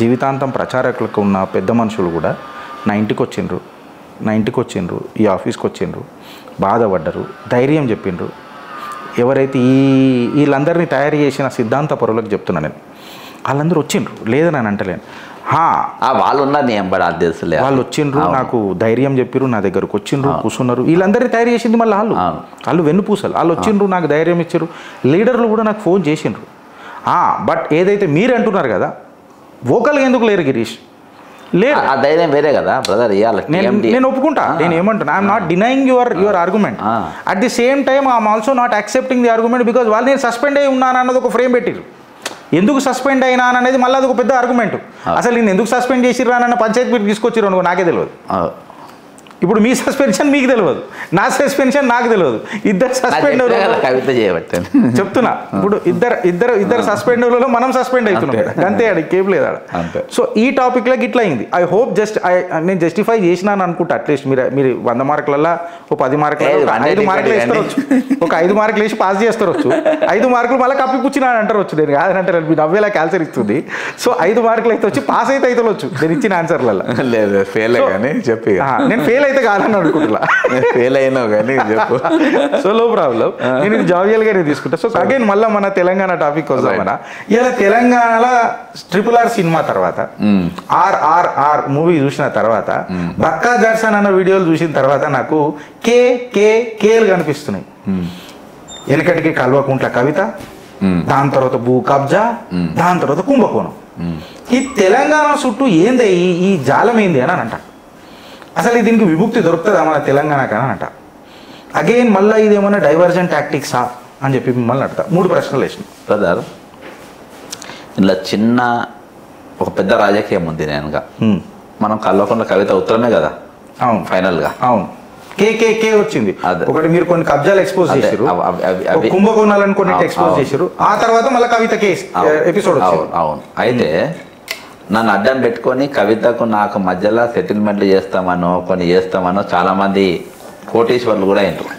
జీవితాంతం ప్రచారకులకు ఉన్న పెద్ద మనుషులు కూడా నా ఇంటికి వచ్చిండ్రు, ఈ ఆఫీస్కి వచ్చిండ్రు, బాధపడ్డరు, ధైర్యం చెప్పిండ్రు. ఎవరైతే వీళ్ళందరినీ తయారు చేసిన సిద్ధాంత పరులకు చెప్తున్నా నేను, వాళ్ళందరూ వచ్చిండ్రు లేదని అని అంటలేను. వాళ్ళు ఉన్నారు, తెలుసులే, వాళ్ళు వచ్చిండ్రు, నాకు ధైర్యం చెప్పిర్రు, నా దగ్గరకు వచ్చిండ్రు, కూర్చున్నారు. వీళ్ళందరినీ తయారు చేసింది మళ్ళీ వాళ్ళు వెన్నుపూసలు. వాళ్ళు వచ్చిండ్రు, నాకు ధైర్యం ఇచ్చారు. లీడర్లు కూడా నాకు ఫోన్ చేసిండ్రు. బట్ ఏదైతే మీరు అంటున్నారు కదా, వోకల్గా ఎందుకు లేరు గిరీష్? లేదు, ఆ ధైర్యం వేరే కదా బ్రదర్. నేను ఒప్పుకుంటా, నేను ఏమంటున్నా, I'm not denying your argument. At the same time I'm also not accepting the argument, because వాళ్ళు నేను సస్పెండ్ అయి ఉన్నాను అన్నది ఒక ఫ్రేమ్ పెట్టిరు. ఎందుకు సస్పెండ్ అయినా అనేది మళ్ళీ అది ఒక పెద్ద ఆర్గ్యుమెంట్. అసలు నేను ఎందుకు సస్పెండ్ చేసిర్రా అన్న పంచాయతీ మీరు తీసుకొచ్చిర్రు అనుకో, నాకే తెలియదు. ఇప్పుడు మీ సస్పెన్షన్ మీకు తెలియదు, నా సస్పెన్షన్ నాకు తెలియదు. ఇద్దరు సస్పెండ్ కవిత చేయబట్టి చెప్తున్నా. ఇప్పుడు ఇద్దరు సస్పెండ్ మనం సస్పెండ్ అవుతున్నాం, అంతే, ఇంకేం లేదా. సో ఈ టాపిక్లోకి ఇట్లా అయింది. ఐ హోప్ నేను జస్టిఫై చేసినాను అనుకుంటా. అట్లీస్ట్ మీరు 100 మార్కులలో ఒక 10 మార్కులు 5 మార్కులు వేస్తారొచ్చు, ఒక 5 మార్కులు వేసి పాస్ చేస్తారొచ్చు, 5 మార్కులు మళ్ళీ కప్పిపుచ్చినాను అంటారొచ్చు. నేను కాదంటారు, మీరు నవ్వేలా క్యాన్సర్ ఇస్తుంది. సో 5 మార్కులు అయితే వచ్చి పాస్ అయితే వచ్చు నేను ఇచ్చిన ఆన్సర్లలో. లేదు ఫెయిల్ కానీ చెప్పి నేను ఫెయిల్ అయితే కాదని అనుకుంటున్నా, ఫెయిల్ అయినావు కానీ చెప్పు. సో నో ప్రాబ్లం, నేను ఇది జావియల్గానే తీసుకుంటా. సో అగైన్ మళ్ళీ మన తెలంగాణ టాపిక్ వద్దామన్నా. ఇలా తెలంగాణలో RRR సినిమా తర్వాత, RRR మూవీ చూసిన తర్వాత, బక్కా జడ్సన్ అన్న వీడియోలు చూసిన తర్వాత నాకు కేలు కనిపిస్తున్నాయి. వెనకటికి కల్వకుంట్ల కవిత, దాని తర్వాత భూ కబ్జా, దాని తర్వాత కుంభకోణం. ఈ తెలంగాణ చుట్టూ ఏంది ఈ జాలం ఏంది అని అంట. అసలు దీనికి విముక్తి దొరుకుతుందా మన తెలంగాణకి అని అంట. అగైన్ మళ్ళీ ఇదేమన్నా డైవర్జన్ టాక్టిక్సా అని చెప్పి మిమ్మల్ని అడతా. 3 ప్రశ్నలు వేసిన బ్రదర్. ఇలా చిన్న ఒక పెద్ద రాజకీయం ఉంది. నేనుగా మనం కల్వకుంట్ల కవిత ఉత్తరమే కదా. అవును, ఫైనల్గా అవును. కే వచ్చింది. ఒకటి మీరు కొన్ని కబ్జాలు ఎక్స్పోజ్ చేశారు, కుంభకోణాలను కొన్ని ఎక్స్పోజ్ చేశారు. ఆ తర్వాత మళ్ళీ కవిత కేసు ఎపిసోడ్. అవును. అయితే నన్ను అడ్డం పెట్టుకొని కవితకు నాకు మధ్యలో సెటిల్మెంట్లు చేస్తామనో చాలా మంది కోటీశ్వర్లు కూడా అయినారు.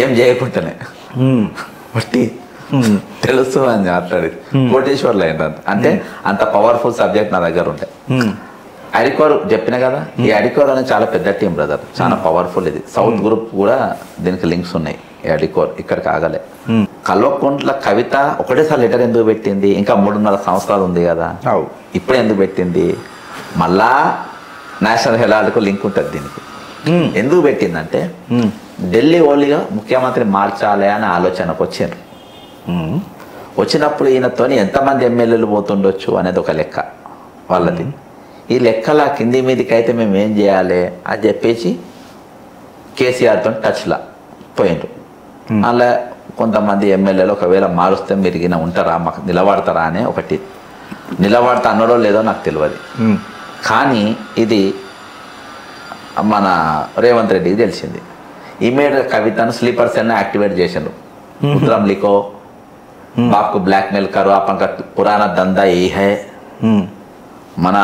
ఏం చేయకుండానే బట్టి తెలుసు అని మాట్లాడి కోటీశ్వర్లు అయినారు. అంటే అంత పవర్ఫుల్ సబ్జెక్ట్ నా దగ్గర ఉంటాయి. అడికోర్ చెప్పిన కదా, ఈ అడికోర్ అనేది చాలా పెద్ద టీం బ్రదర్, చాలా పవర్ఫుల్. ఇది సౌత్ గ్రూప్ కూడా దీనికి లింక్స్ ఉన్నాయి. ఈ అడికోర్ ఇక్కడికి ఆగలే. కల్వకుంట్ల కవిత ఒకటేసారి లెటర్ ఎందుకు పెట్టింది? ఇంకా 3.5 సంవత్సరాలు ఉంది కదా, ఇప్పుడు ఎందుకు పెట్టింది? మళ్ళా నేషనల్ హెరాల్డ్కు లింక్ ఉంటుంది దీనికి. ఎందుకు పెట్టిందంటే ఢిల్లీ ఓన్లీగా ముఖ్యమంత్రి మార్చాలి అనే ఆలోచనకు వచ్చారు. వచ్చినప్పుడు ఈయనతో ఎంతమంది ఎమ్మెల్యేలు పోతుండొచ్చు అనేది ఒక లెక్క వాళ్ళది. ఈ లెక్కల కింది మీదికి అయితే మేము ఏం చేయాలి అని చెప్పేసి కేసీఆర్తో టచ్లా పోయిండ్రు. అలా కొంతమంది ఎమ్మెల్యేలు ఒకవేళ మారుస్తే మీరు ఈయన ఉంటారా, మాకు నిలబడతారా అని ఒకటి నిలబడతా అన్నాడో లేదో నాకు తెలియదు. కానీ ఇది మన రేవంత్ రెడ్డికి తెలిసింది. ఇమీడియట్ కవితను స్లీపర్ సెల్ యాక్టివేట్ చేసిండ్రు. ఉత్తరం లిఖో, బాప్కు బ్లాక్మెయిల్ కరో, అప్పక పురాణ దందా ఏ హై, మన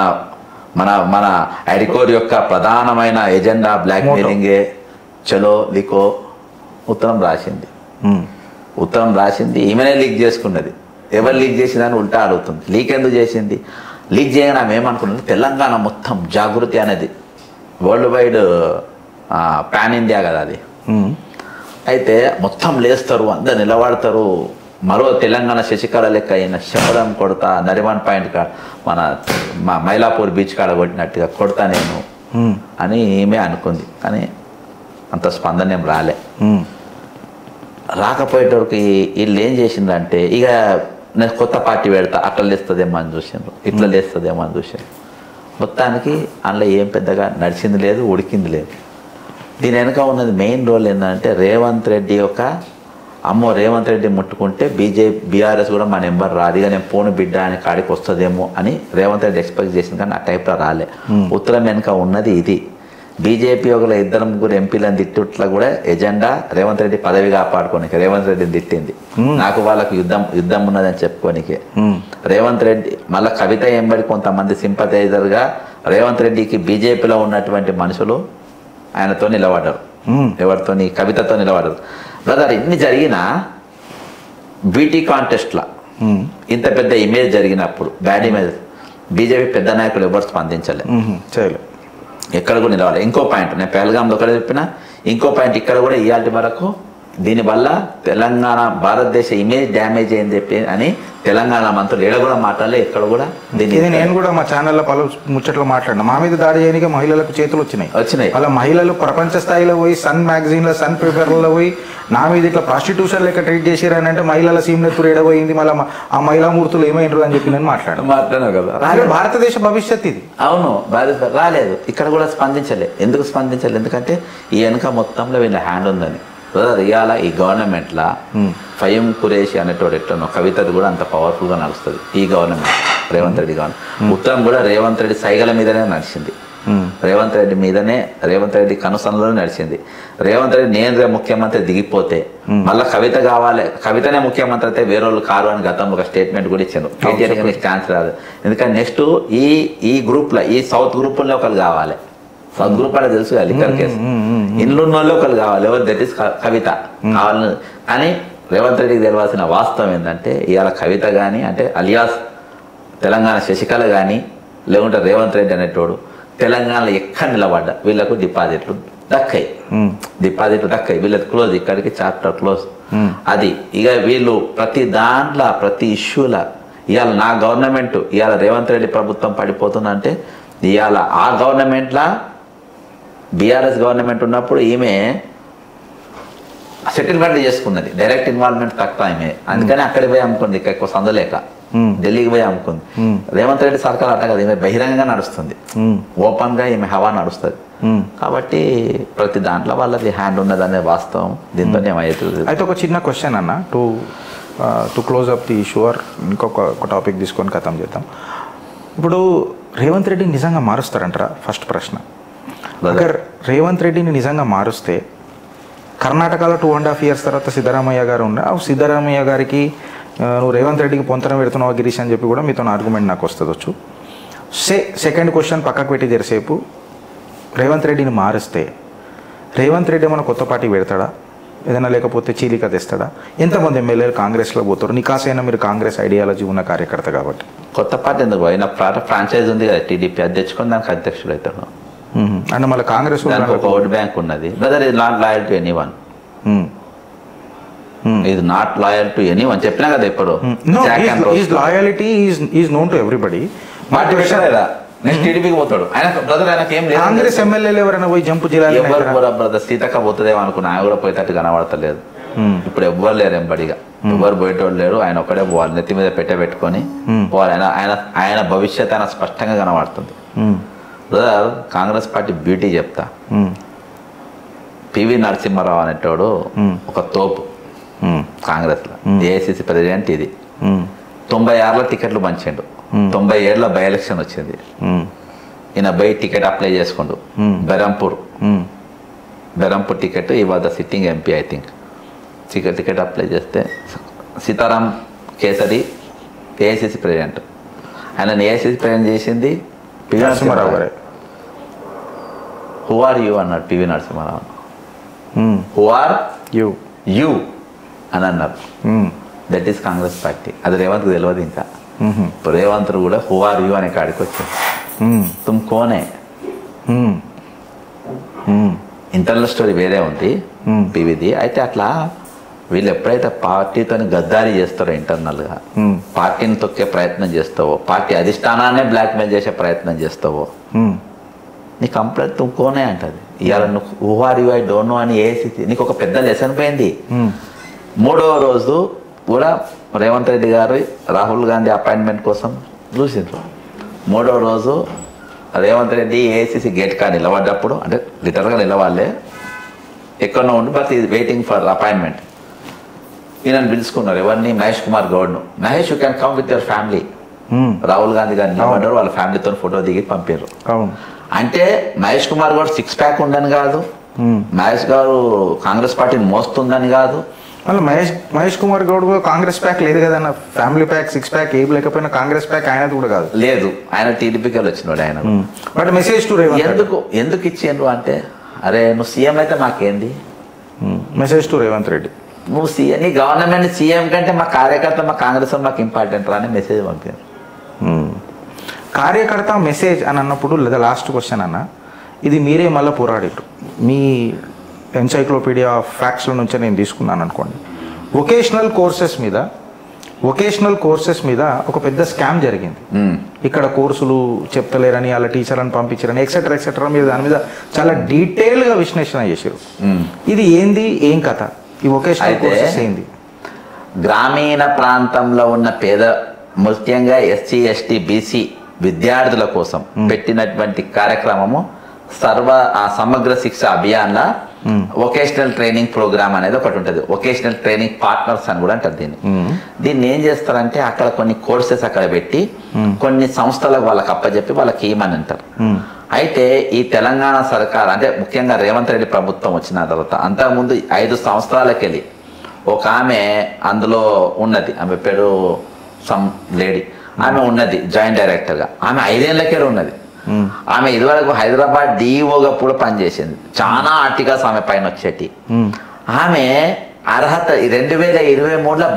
మన మన ఐడికోర్ యొక్క ప్రధానమైన ఎజెండా బ్లాక్మెయిలింగే, చలో లిఖో. ఉత్తరం రాసింది. ఉత్తరం రాసింది ఈమెనే లీక్ చేసుకున్నది. ఎవరు లీక్ చేసిందని ఉల్టా అడుగుతుంది. లీక్ ఎందుకు చేసింది? లీక్ చేయగానే ఆమె ఏమనుకున్నది, తెలంగాణ మొత్తం జాగృతి అనేది వరల్డ్ వైడ్ పాన్ ఇండియా కదా అది. అయితే మొత్తం లేస్తారు, అందరు నిలబడతారు, మరో తెలంగాణ శశికళ లెక్క అయిన శబరం కొడతా, నరిమన్ పాయింట్ కాడ మన మైలాపూర్ బీచ్ కాడ కొట్టినట్టుగా కొడతా నేను అని ఈమె అనుకుంది. కానీ అంత స్పందన ఏం రాలే. రాకపోయేటోడికి వీళ్ళు ఏం చేసిందంటే, ఇక నేను కొత్త పార్టీ పెడతా, అట్లా లేస్తుందేమో అని చూసిండ్రు, ఇట్లా లేస్తుందేమో అని చూసిండ్రు. మొత్తానికి అందులో ఏం పెద్దగా నడిచింది లేదు, ఉడికింది లేదు. దీని వెనుక ఉన్నది మెయిన్ రోల్ ఏంటంటే రేవంత్ రెడ్డి యొక్క అమ్మో రేవంత్ రెడ్డి ముట్టుకుంటే బీఆర్ఎస్ కూడా మన నెంబర్ రాదు, ఇక నేను పోను బిడ్డ అని కాడికి వస్తుందేమో అని రేవంత్ రెడ్డి ఎక్స్పెక్ట్ చేసింది. కానీ ఆ టైప్లో రాలే. ఉత్తరం వెనుక ఉన్నది ఇది. బీజేపీ ఒక 2-3 ఎంపీలను తిట్టుట్లా కూడా ఎజెండా రేవంత్ రెడ్డి పదవి కాపాడుకోనికి రేవంత్ రెడ్డిని తిట్టింది. నాకు వాళ్ళకు యుద్ధం ఉన్నదని చెప్పుకోనికే రేవంత్ రెడ్డి. మళ్ళీ కవిత ఎంబడి కొంతమంది సింపథైజర్గా రేవంత్ రెడ్డికి బీజేపీలో ఉన్నటువంటి మనుషులు ఆయనతో నిలబడ్డారు. ఎవరితో? కవితతో నిలబడ్డారు. బ్రదర్, ఇన్ని జరిగినా బ్యూటీ కాంటెస్ట్లా ఇంత పెద్ద ఇమేజ్ జరిగినప్పుడు, బ్యాడ్ ఇమేజ్, బీజేపీ పెద్ద నాయకులు ఎవరు స్పందించలేదు, ఎక్కడ కూడా నిలవాలి. ఇంకో పాయింట్ నేను పెహల్గాంలో ఒకటే చెప్పిన, ఇంకో పాయింట్ ఇక్కడ కూడా ఇవాళ వరకు దీనివల్ల తెలంగాణ భారతదేశ ఇమేజ్ డ్యామేజ్ అయింది చెప్పి అని తెలంగాణ మంత్రులు ఏడ కూడా మాట్లాడలే, ఎక్కడ కూడా. ఇది నేను కూడా మా ఛానల్లో పలు ముచ్చట్లు మాట్లాడినా. మా మీద దాడి చేయడానికి మహిళలకు చేతులు వచ్చినాయి. అలా మహిళలు ప్రపంచ స్థాయిలో పోయి సన్ మ్యాగజైన్లో, సన్ పేపర్లలో పోయి నా మీద ఇట్లా ప్రాస్టిట్యూషన్ లెక్క ట్రీట్ చేశారని అంటే మహిళల సీమ్నెత్తురు ఏడబోయింది, మళ్ళీ ఆ మహిళా మూర్తులు ఏమైండ్రు అని చెప్పి నేను మాట్లాడాను కదా. భారతదేశ భవిష్యత్ ఇది. అవును, రాలేదు. ఇక్కడ కూడా స్పందించలే. ఎందుకు స్పందించలేదు? ఎందుకంటే ఈ వెనుక మొత్తంలో వీళ్ళ హ్యాండ్ ఉందని. ఇవాళ ఈ గవర్నమెంట్లో ఫయం ఖురేషి అనేటోడు ఎట్లనో కవితది కూడా అంత పవర్ఫుల్గా నడుస్తుంది ఈ గవర్నమెంట్, రేవంత్ రెడ్డి గవర్నమెంట్. ఉత్తరం కూడా రేవంత్ రెడ్డి సైగల మీదనే నడిచింది, రేవంత్ రెడ్డి మీదనే, రేవంత్ రెడ్డి కనుసనలోనే నడిచింది. రేవంత్ రెడ్డి నేను ముఖ్యమంత్రి దిగిపోతే మళ్ళీ కవిత కావాలి, కవితనే ముఖ్యమంత్రి అయితే వేరే వాళ్ళు కారు అని గతంలో ఒక స్టేట్మెంట్ కూడా ఇచ్చాను. కేటీఆర్ ఛాన్స్ రాదు. ఎందుకంటే నెక్స్ట్ ఈ గ్రూప్లో, ఈ సౌత్ గ్రూప్లో ఒకరు కావాలి. సౌత్ గ్రూప్ అంటే తెలుసు కదా, లిక్కర్ కేసు, ఇండ్లు ఉన్న వాళ్ళు ఒకరు కావాలి. ఎవరు? దట్ ఈస్ కవిత కావాలని. కానీ రేవంత్ రెడ్డికి తెలియాల్సిన వాస్తవం ఏంటంటే, ఇవాళ కవిత కానీ అంటే అలియాస్ తెలంగాణ శశికళ కానీ లేకుంటే రేవంత్ రెడ్డి అనేటోడు తెలంగాణలో ఎక్కడ నిలబడ్డా వీళ్ళకు డిపాజిట్లు దక్కాయి, వీళ్ళకి క్లోజ్, ఇక్కడికి చాప్టర్ క్లోజ్. అది ఇక వీళ్ళు ప్రతి దాంట్లో, ప్రతి ఇష్యూలో ఇవాళ నా గవర్నమెంట్, ఇవాళ రేవంత్ రెడ్డి ప్రభుత్వం పడిపోతుందంటే ఇవాళ ఆ గవర్నమెంట్లో బీఆర్ఎస్ గవర్నమెంట్ ఉన్నప్పుడు ఈమె సెటిల్మెంట్ చేసుకున్నది, డైరెక్ట్ ఇన్వాల్వ్మెంట్ తక్కువ ఆమె. అందుకని అక్కడికి పోయి అమ్ముకుంది, ఇక్కడ ఎక్కువ సందలేక ఢిల్లీకి పోయి అమ్ముకుంది. రేవంత్ రెడ్డి సర్కార్ అట్ట కదా, ఈమె బహిరంగంగా నడుస్తుంది, ఓపెన్ గా ఈమె హవా నడుస్తుంది. కాబట్టి ప్రతి దాంట్లో వాళ్ళది హ్యాండ్ ఉన్నది అనే వాస్తవం దీంతో ఏమవుతుంది. అయితే ఒక చిన్న క్వశ్చన్ అన్న, to close up the issue, ఇంకొక టాపిక్ తీసుకొని ఖతం చేద్దాం. ఇప్పుడు రేవంత్ రెడ్డిని నిజంగా మారుస్తారంటారా? ఫస్ట్ ప్రశ్న. రేవంత్ రెడ్డిని నిజంగా మారుస్తే కర్ణాటకలో 2.5 years తర్వాత సిద్ధరామయ్య గారు ఉన్నారు. సిద్ధరామయ్య గారికి నువ్వు రేవంత్ రెడ్డికి పొంతన పెడుతున్నావు గిరీష్ అని చెప్పి కూడా మీతో ఆర్గ్యుమెంట్ నాకు వస్తుంది. సెకండ్ క్వశ్చన్ పక్కకు పెట్టి తెరసేపు, రేవంత్ రెడ్డిని మారుస్తే రేవంత్ రెడ్డి ఏమైనా కొత్త పార్టీ పెడతాడా, ఏదైనా లేకపోతే చీలిక తెస్తాడా? ఎంతమంది ఎమ్మెల్యేలు కాంగ్రెస్లో పోతారు? నికాసైనా మీరు కాంగ్రెస్ ఐడియాలజీ ఉన్న కార్యకర్త కాబట్టి. కొత్త పార్టీ ఎందుకు? అయినా ఫ్రాంచైజ్ ఉంది కదా టీడీపీ, అది తెచ్చుకొని దానికి అధ్యక్షుడు అవుతాడు. అంటే మళ్ళీ కాంగ్రెస్ ఒక ఓట్ బ్యాంక్ ఉన్నది. బ్రదర్, ఇది నాట్ లాయల్ టు ఎనీవన్, ఇది నాట్ లాయల్ టు ఎనీవన్ చెప్పినా కదా ఇప్పుడు. Loyalty is known to everybody. Next టీడీపీకి పోతాడు ఆయన. బ్రదర్, ఆయనకి ఏం లేదు. కాంగ్రెస్ ఎమ్మెల్యేలు ఎవరైనా పోయి జంపు చేయాలి? ఎవరు కూడా బ్రదర్, సీతక్క పోతుందేమో అనుకున్నా, ఆయన కూడా పోయేటట్టు కనబడతలేదు. ఇప్పుడు ఎవ్వరు లేరు ఎంబడిగా, ఎవరు పోయేటోళ్ళు లేరు. ఆయన ఒకటే పోవాలి, నెత్తి మీద పెట్టుకొని పోవాలి. ఆయన భవిష్యత్ ఆయన స్పష్టంగా కనబడుతుంది. బ్రదర్, కాంగ్రెస్ పార్టీ బ్యూటీ చెప్తా, పివి నరసింహారావు అనేటోడు ఒక తోపు కాంగ్రెస్లో, ఏఐసిసి ప్రెసిడెంట్. ఇది 96లో టికెట్లు పంచిండు. 97లో బై ఎలక్షన్ వచ్చింది. ఈయన బై టికెట్ అప్లై చేసుకుండు. బెరంపూర్ టికెట్. ఈ was the sitting MP I think. Ticket apply చేస్తే సీతారాం కేసరి ఏఐసిసి ప్రెసిడెంట్. ఆయన ఏఐసిసి ప్రెసిడెంట్ చేసింది పివి నరసింహారావు గారు. హూ ఆర్ యూ అన్నాడు PV Narasimha Rao. Who are you అని అన్నారు. That is Congress party. అది రేవంత్కి తెలియదు ఇంకా. ఇప్పుడు రేవంత్ కూడా హూ ఆర్ యూ అనే కాడికి వచ్చింది. తుమ్ కోనే. ఇంటర్నల్ స్టోరీ వేరే ఉంది పివిది. అయితే అట్లా వీళ్ళు ఎప్పుడైతే పార్టీతో గద్దారీ చేస్తారో, ఇంటర్నల్గా పార్టీని తొక్కే ప్రయత్నం చేస్తావో, పార్టీ అధిష్టానాన్నే బ్లాక్మెయిల్ చేసే ప్రయత్నం చేస్తావో, నీ కంప్లైంట్ తుమ్కోనే అంటది. ఇవాళ నువ్వు who are you I don't know అని ఏసీ నీకు ఒక పెద్ద లెసన్ పోయింది. 3వ రోజు కూడా రేవంత్ రెడ్డి గారు రాహుల్ గాంధీ అపాయింట్మెంట్ కోసం చూసిండ్రు. 3వ రోజు రేవంత్ రెడ్డి ఏఐసిసి గేట్ కాడ నిలబడ్డప్పుడు, అంటే లిటరల్గా నిలవాలే, ఎక్కడో ఉండి బట్ ఇది వెయిటింగ్ ఫర్ అపాయింట్మెంట్. ఈయనను పిలుచుకున్నారు. ఎవరిని? మహేష్ కుమార్ గౌడ్ను. Mahesh you can come with your family. Rahul Gandhi గారు నిలబడ్డారు. వాళ్ళ ఫ్యామిలీతో ఫోటో దిగి పంపారు. అంటే మహేష్ కుమార్ గౌడ్ 6 ప్యాక్ ఉందని కాదు, మహేష్ గారు కాంగ్రెస్ పార్టీని మోస్తుందని కాదు. మళ్ళీ మహేష్ కుమార్ గౌడ్ కాంగ్రెస్ ప్యాక్ లేదు కదన్న. ఫ్యామిలీ ప్యాక్ 6 ప్యాక్ ఏం లేకపోయినా కాంగ్రెస్ ప్యాక్ ఆయనది కూడా కాదు. లేదు, ఆయన టీడీపీకి వచ్చినాడు. ఆయన బట్ మెసేజ్ టు రేవంత్ ఎందుకు ఇచ్చిండ్రు అంటే, అరే నువ్వు సీఎం అయితే మాకేంది, మెసేజ్ టు రేవంత్ రెడ్డి. నువ్వు సీఎం, నీ గవర్నమెంట్ సీఎం కంటే మా కార్యకర్త, మా కాంగ్రెస్ మాకు ఇంపార్టెంట్ రా అని మెసేజ్ పంపారు. కార్యకర్త మెసేజ్ అని అన్నప్పుడు, లేదా లాస్ట్ క్వశ్చన్ అన్న, ఇది మీరే మళ్ళీ పోరాడారు. మీ ఎన్సైక్లోపీడియా ఆఫ్ ఫ్యాక్ట్స్ల నుంచే నేను తీసుకున్నాను అనుకోండి. వొకేషనల్ కోర్సెస్ మీద ఒక పెద్ద స్కామ్ జరిగింది. ఇక్కడ కోర్సులు చెప్తలేరని, అలా టీచర్లను పంపించారని, ఎక్సెట్రా ఎక్సెట్రా మీద దాని మీద చాలా డీటెయిల్గా విశ్లేషణ చేశారు. ఇది ఏంది, ఏం కథ? ఈ వొకేషనల్ కోర్సెస్ ఏంది? గ్రామీణ ప్రాంతంలో ఉన్న పేద, ముఖ్యంగా ఎస్సీ ఎస్టీ బీసీ విద్యార్థుల కోసం పెట్టినటువంటి కార్యక్రమము సమగ్ర శిక్ష అభియాన్ల వొకేషనల్ ట్రైనింగ్ ప్రోగ్రామ్ అనేది ఒకటి ఉంటుంది. వొకేషనల్ ట్రైనింగ్ పార్ట్నర్స్ అని కూడా అంటారు దీన్ని ఏం చేస్తారంటే, అక్కడ కొన్ని కోర్సెస్ అక్కడ పెట్టి కొన్ని సంస్థలకు వాళ్ళకి అప్పచెప్పి వాళ్ళకి ఏమని అంటారు. అయితే ఈ తెలంగాణ సర్కార్, అంటే ముఖ్యంగా రేవంత్ రెడ్డి ప్రభుత్వం వచ్చిన తర్వాత, అంతకుముందు 5 సంవత్సరాలకు వెళ్ళి ఒక ఆమె అందులో ఉన్నది. ఆమె పేరు సమ్ లేడీ, ఆమె ఉన్నది జాయింట్ డైరెక్టర్గా. ఆమె 5 ఏళ్ళకే ఉన్నది. ఆమె ఇదివరకు హైదరాబాద్ డిఈఓగా కూడా పనిచేసింది. చాలా ఆర్టికల్స్ ఆమె పైన వచ్చేటి. ఆమె అర్హత 2023లో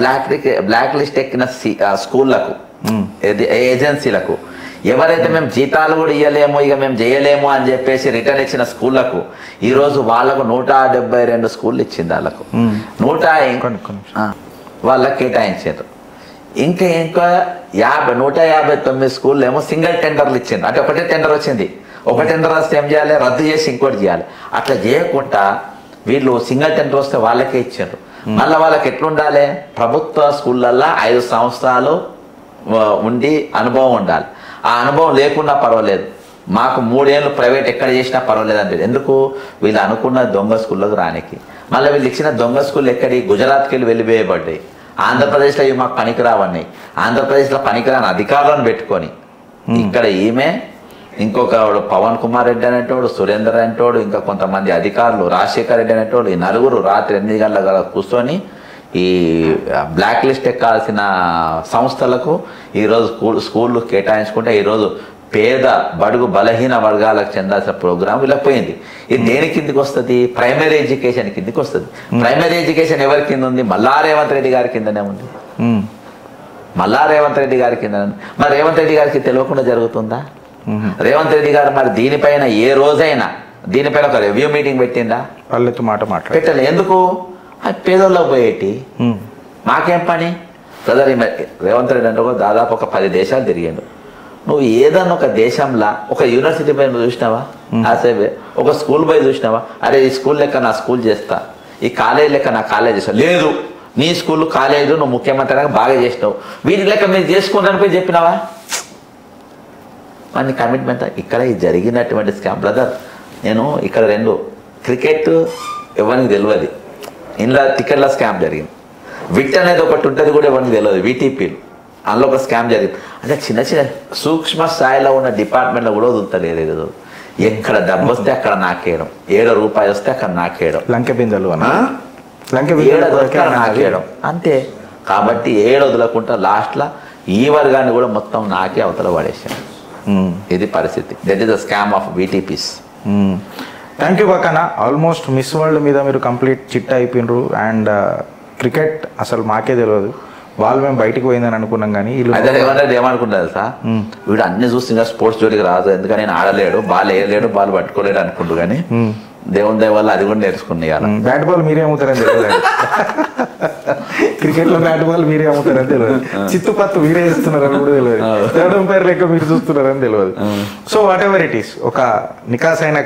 బ్లాక్ లిస్ట్ ఎక్కిన స్కూళ్లకు, ఏజెన్సీలకు, ఎవరైతే మేము జీతాలు కూడా ఇవ్వలేము, ఇక మేము చేయలేము అని చెప్పేసి రిటర్న్ ఇచ్చిన స్కూళ్లకు ఈరోజు వాళ్ళకు 172 స్కూళ్ళు ఇచ్చింది. వాళ్ళకు 150 వాళ్ళకి కేటాయించారు. ఇంకా 159 స్కూళ్ళు ఏమో సింగిల్ టెండర్లు ఇచ్చింది. అంటే ఒకటే టెండర్ వచ్చింది. ఒక టెండర్ వస్తే ఏం చేయాలి, రద్దు చేసి ఇంకోటి చేయాలి. అట్లా చేయకుండా వీళ్ళు సింగిల్ టెండర్ వస్తే వాళ్ళకే ఇచ్చారు. మళ్ళీ వాళ్ళకి ఎట్లుండాలి, ప్రభుత్వ స్కూళ్ళల్లో 5 సంవత్సరాలు ఉండి అనుభవం ఉండాలి. ఆ అనుభవం లేకుండా పర్వాలేదు, మాకు 3 ఏళ్ళు ప్రైవేట్ ఎక్కడ చేసినా పర్వాలేదు అంటే. ఎందుకు? వీళ్ళు అనుకున్న దొంగ స్కూళ్ళకు రానికి. మళ్ళీ వీళ్ళు ఇచ్చిన దొంగ స్కూళ్ళు ఎక్కడి, గుజరాత్కి వెళ్ళి వెళ్ళిపోయబడ్డాయి. ఆంధ్రప్రదేశ్లో ఇవి మాకు పనికిరావన్నాయి. ఆంధ్రప్రదేశ్లో పనికిరాని అధికారులను పెట్టుకొని ఇక్కడ ఈమె, ఇంకొక పవన్ కుమార్ రెడ్డి అనేటోడు, సురేందర్ అనేటోడు, ఇంకా కొంతమంది అధికారులు, రాజశేఖర్ రెడ్డి అనేటోడు, ఈ నలుగురు రాత్రి 8 గంటల కూర్చొని ఈ బ్లాక్ లిస్ట్ ఎక్కాల్సిన సంస్థలకు ఈరోజు స్కూళ్ళు కేటాయించుకుంటే ఈరోజు పేద బడుగు బలహీన వర్గాలకు చెందాల్సిన ప్రోగ్రాం వీళ్ళకి పోయింది. ఇది దేని కిందికి వస్తుంది? ప్రైమరీ ఎడ్యుకేషన్ కిందికి వస్తుంది. ప్రైమరీ ఎడ్యుకేషన్ ఎవరి కింద ఉంది? మల్లా రేవంత్ రెడ్డి గారి కిందనే ఉంది. మల్లా రేవంత్ రెడ్డి గారి కింద. మరి రేవంత్ రెడ్డి గారికి తెలియకుండా జరుగుతుందా? రేవంత్ రెడ్డి గారు మరి దీనిపైన ఏ రోజైనా దీనిపైన ఒక రివ్యూ మీటింగ్ పెట్టిందా? వాళ్ళతో మాట పెట్టలే. ఎందుకు? అది పేదోళ్ళకి పోయేటి. మాకేం పని? బ్రదర్, రేవంత్ రెడ్డి అంటే దాదాపు ఒక 10 దేశాలు తిరిగాడు. నువ్వు ఏదన్నా ఒక దేశంలో ఒక యూనివర్సిటీ పై చూసినావా? ఆసేపే ఒక స్కూల్ పై చూసినావా? అరే ఈ స్కూల్ లెక్క నా స్కూల్ చేస్తా, ఈ కాలేజ్ లెక్క నా కాలేజ్ చేస్తా. లేదు, నీ స్కూల్ కాలేజీలు నువ్వు ముఖ్యమంత్రి బాగా చేసినావు, వీటి లెక్క మీరు చేసుకుంటాను పోయి చెప్పినావా? మన కమిట్మెంట్ ఇక్కడ జరిగినటువంటి స్కామ్. బ్రదర్, నేను ఇక్కడ 2 క్రికెట్ ఎవరికి తెలియదు. ఇందులో టికెట్ల స్కామ్ జరిగింది. విట్ అనేది ఒకటి ఉంటుంది కూడా ఎవరికి తెలియదు, వీటీపీలు. అందులో ఒక స్కామ్ జరిగింది. అంటే చిన్న చిన్న సూక్ష్మ స్థాయిలో ఉన్న డిపార్ట్మెంట్లో కూడా వదులుతలేదు. ఎక్కడ డబ్బు వస్తే అక్కడ నాకేయడం, ₹7 వస్తే అక్కడ నాకేయడం, లంకె బిందెలు నాకేయడం అంతే. కాబట్టి 7 వదలకుండా లాస్ట్లో ఈ వర్గాన్ని కూడా మొత్తం నాకే అవతల పడేసాను. ఇది పరిస్థితి. That is the scam of VTPs. Thank you బక్కన. ఆల్మోస్ట్ మిస్ వరల్డ్ మీద మీరు కంప్లీట్ చిట్ అయిపోయినరు. అండ్ క్రికెట్ అసలు మాకే తెలియదు, వాళ్ళు మేము బయటికి పోయిందని అనుకున్నాం. కానీ ఏమనుకుంటారు సార్, వీడు అన్ని చూసి స్పోర్ట్స్ జోలికి రాదు, ఎందుకని నేను ఆడలేడు, బాల్ వేయలేడు, బాల్ పట్టుకోలేడు అనుకుంటు. కానీ దేవుని దయ వల్ల అది కూడా నేర్చుకున్నాను. బ్యాట్ బాల్ మీరే అమ్ముతారని తెలియదు, క్రికెట్ లో బ్యాట్ బాల్ మీరే అమ్ముతారని తెలియదు, చిత్తుపత్తు మీరే ఇస్తున్నారని కూడా తెలియదు, థర్డ్ అంపైర్ లెక్క మీరు చూస్తున్నారని తెలియదు. So what ever it is, ఒక నికాసైన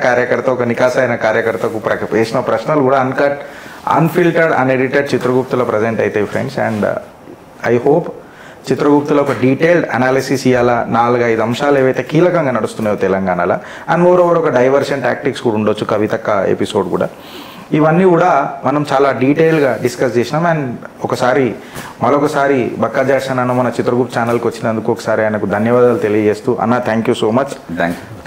కార్యకర్తకు వేసిన ప్రశ్నలు కూడా అన్కట్, అన్ఫిల్టర్డ్, అన్ఎడిటెడ్ చిత్రగుప్తులో ప్రజెంట్ అవుతాయి ఫ్రెండ్స్. అండ్ ఐ హోప్ చిత్రగుప్తులో ఒక డీటెయిల్డ్ అనాలిసిస్ ఇవ్వాలా, 4-5 అంశాలు ఏవైతే కీలకంగా నడుస్తున్నాయో తెలంగాణలో. అండ్ మోర్ ఓవర్ ఒక డైవర్షన్ టాక్టిక్స్ కూడా ఉండొచ్చు, కవితక్క ఎపిసోడ్ కూడా. ఇవన్నీ కూడా మనం చాలా డీటెయిల్గా డిస్కస్ చేసినాం. అండ్ మరొకసారి బక్కా జాక్సన్ అన్న మన చిత్రగుప్త ఛానల్కి వచ్చినందుకు ఒకసారి ఆయనకు ధన్యవాదాలు తెలియజేస్తూ, అన్న thank you so much.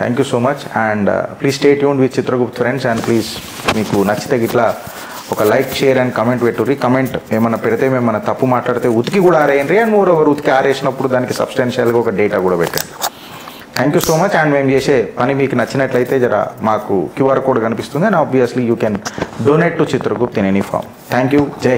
Thank you so much. And please stay tuned with Chitragupta friends. And please మీకు నచ్చితే గిట్లా ఒక లైక్, షేర్ అండ్ కమెంట్ పెట్టుర్రి. కమెంట్ ఏమన్నా పెడితే మేమన్నా తప్పు మాట్లాడితే ఉతికి కూడా ఆరేయండి. అండ్ మోర్ ఓవర్ ఉతికి ఆరేసినప్పుడు దానికి సబ్స్టెన్షియల్గా ఒక డేటా కూడా పెట్టండి. Thank you so much. And మేము చేసే పని మీకు నచ్చినట్లయితే మాకు QR కోడ్ కనిపిస్తుంది. And obviously you can donate to Chitragupta in any form. Thank you. జై హింద్.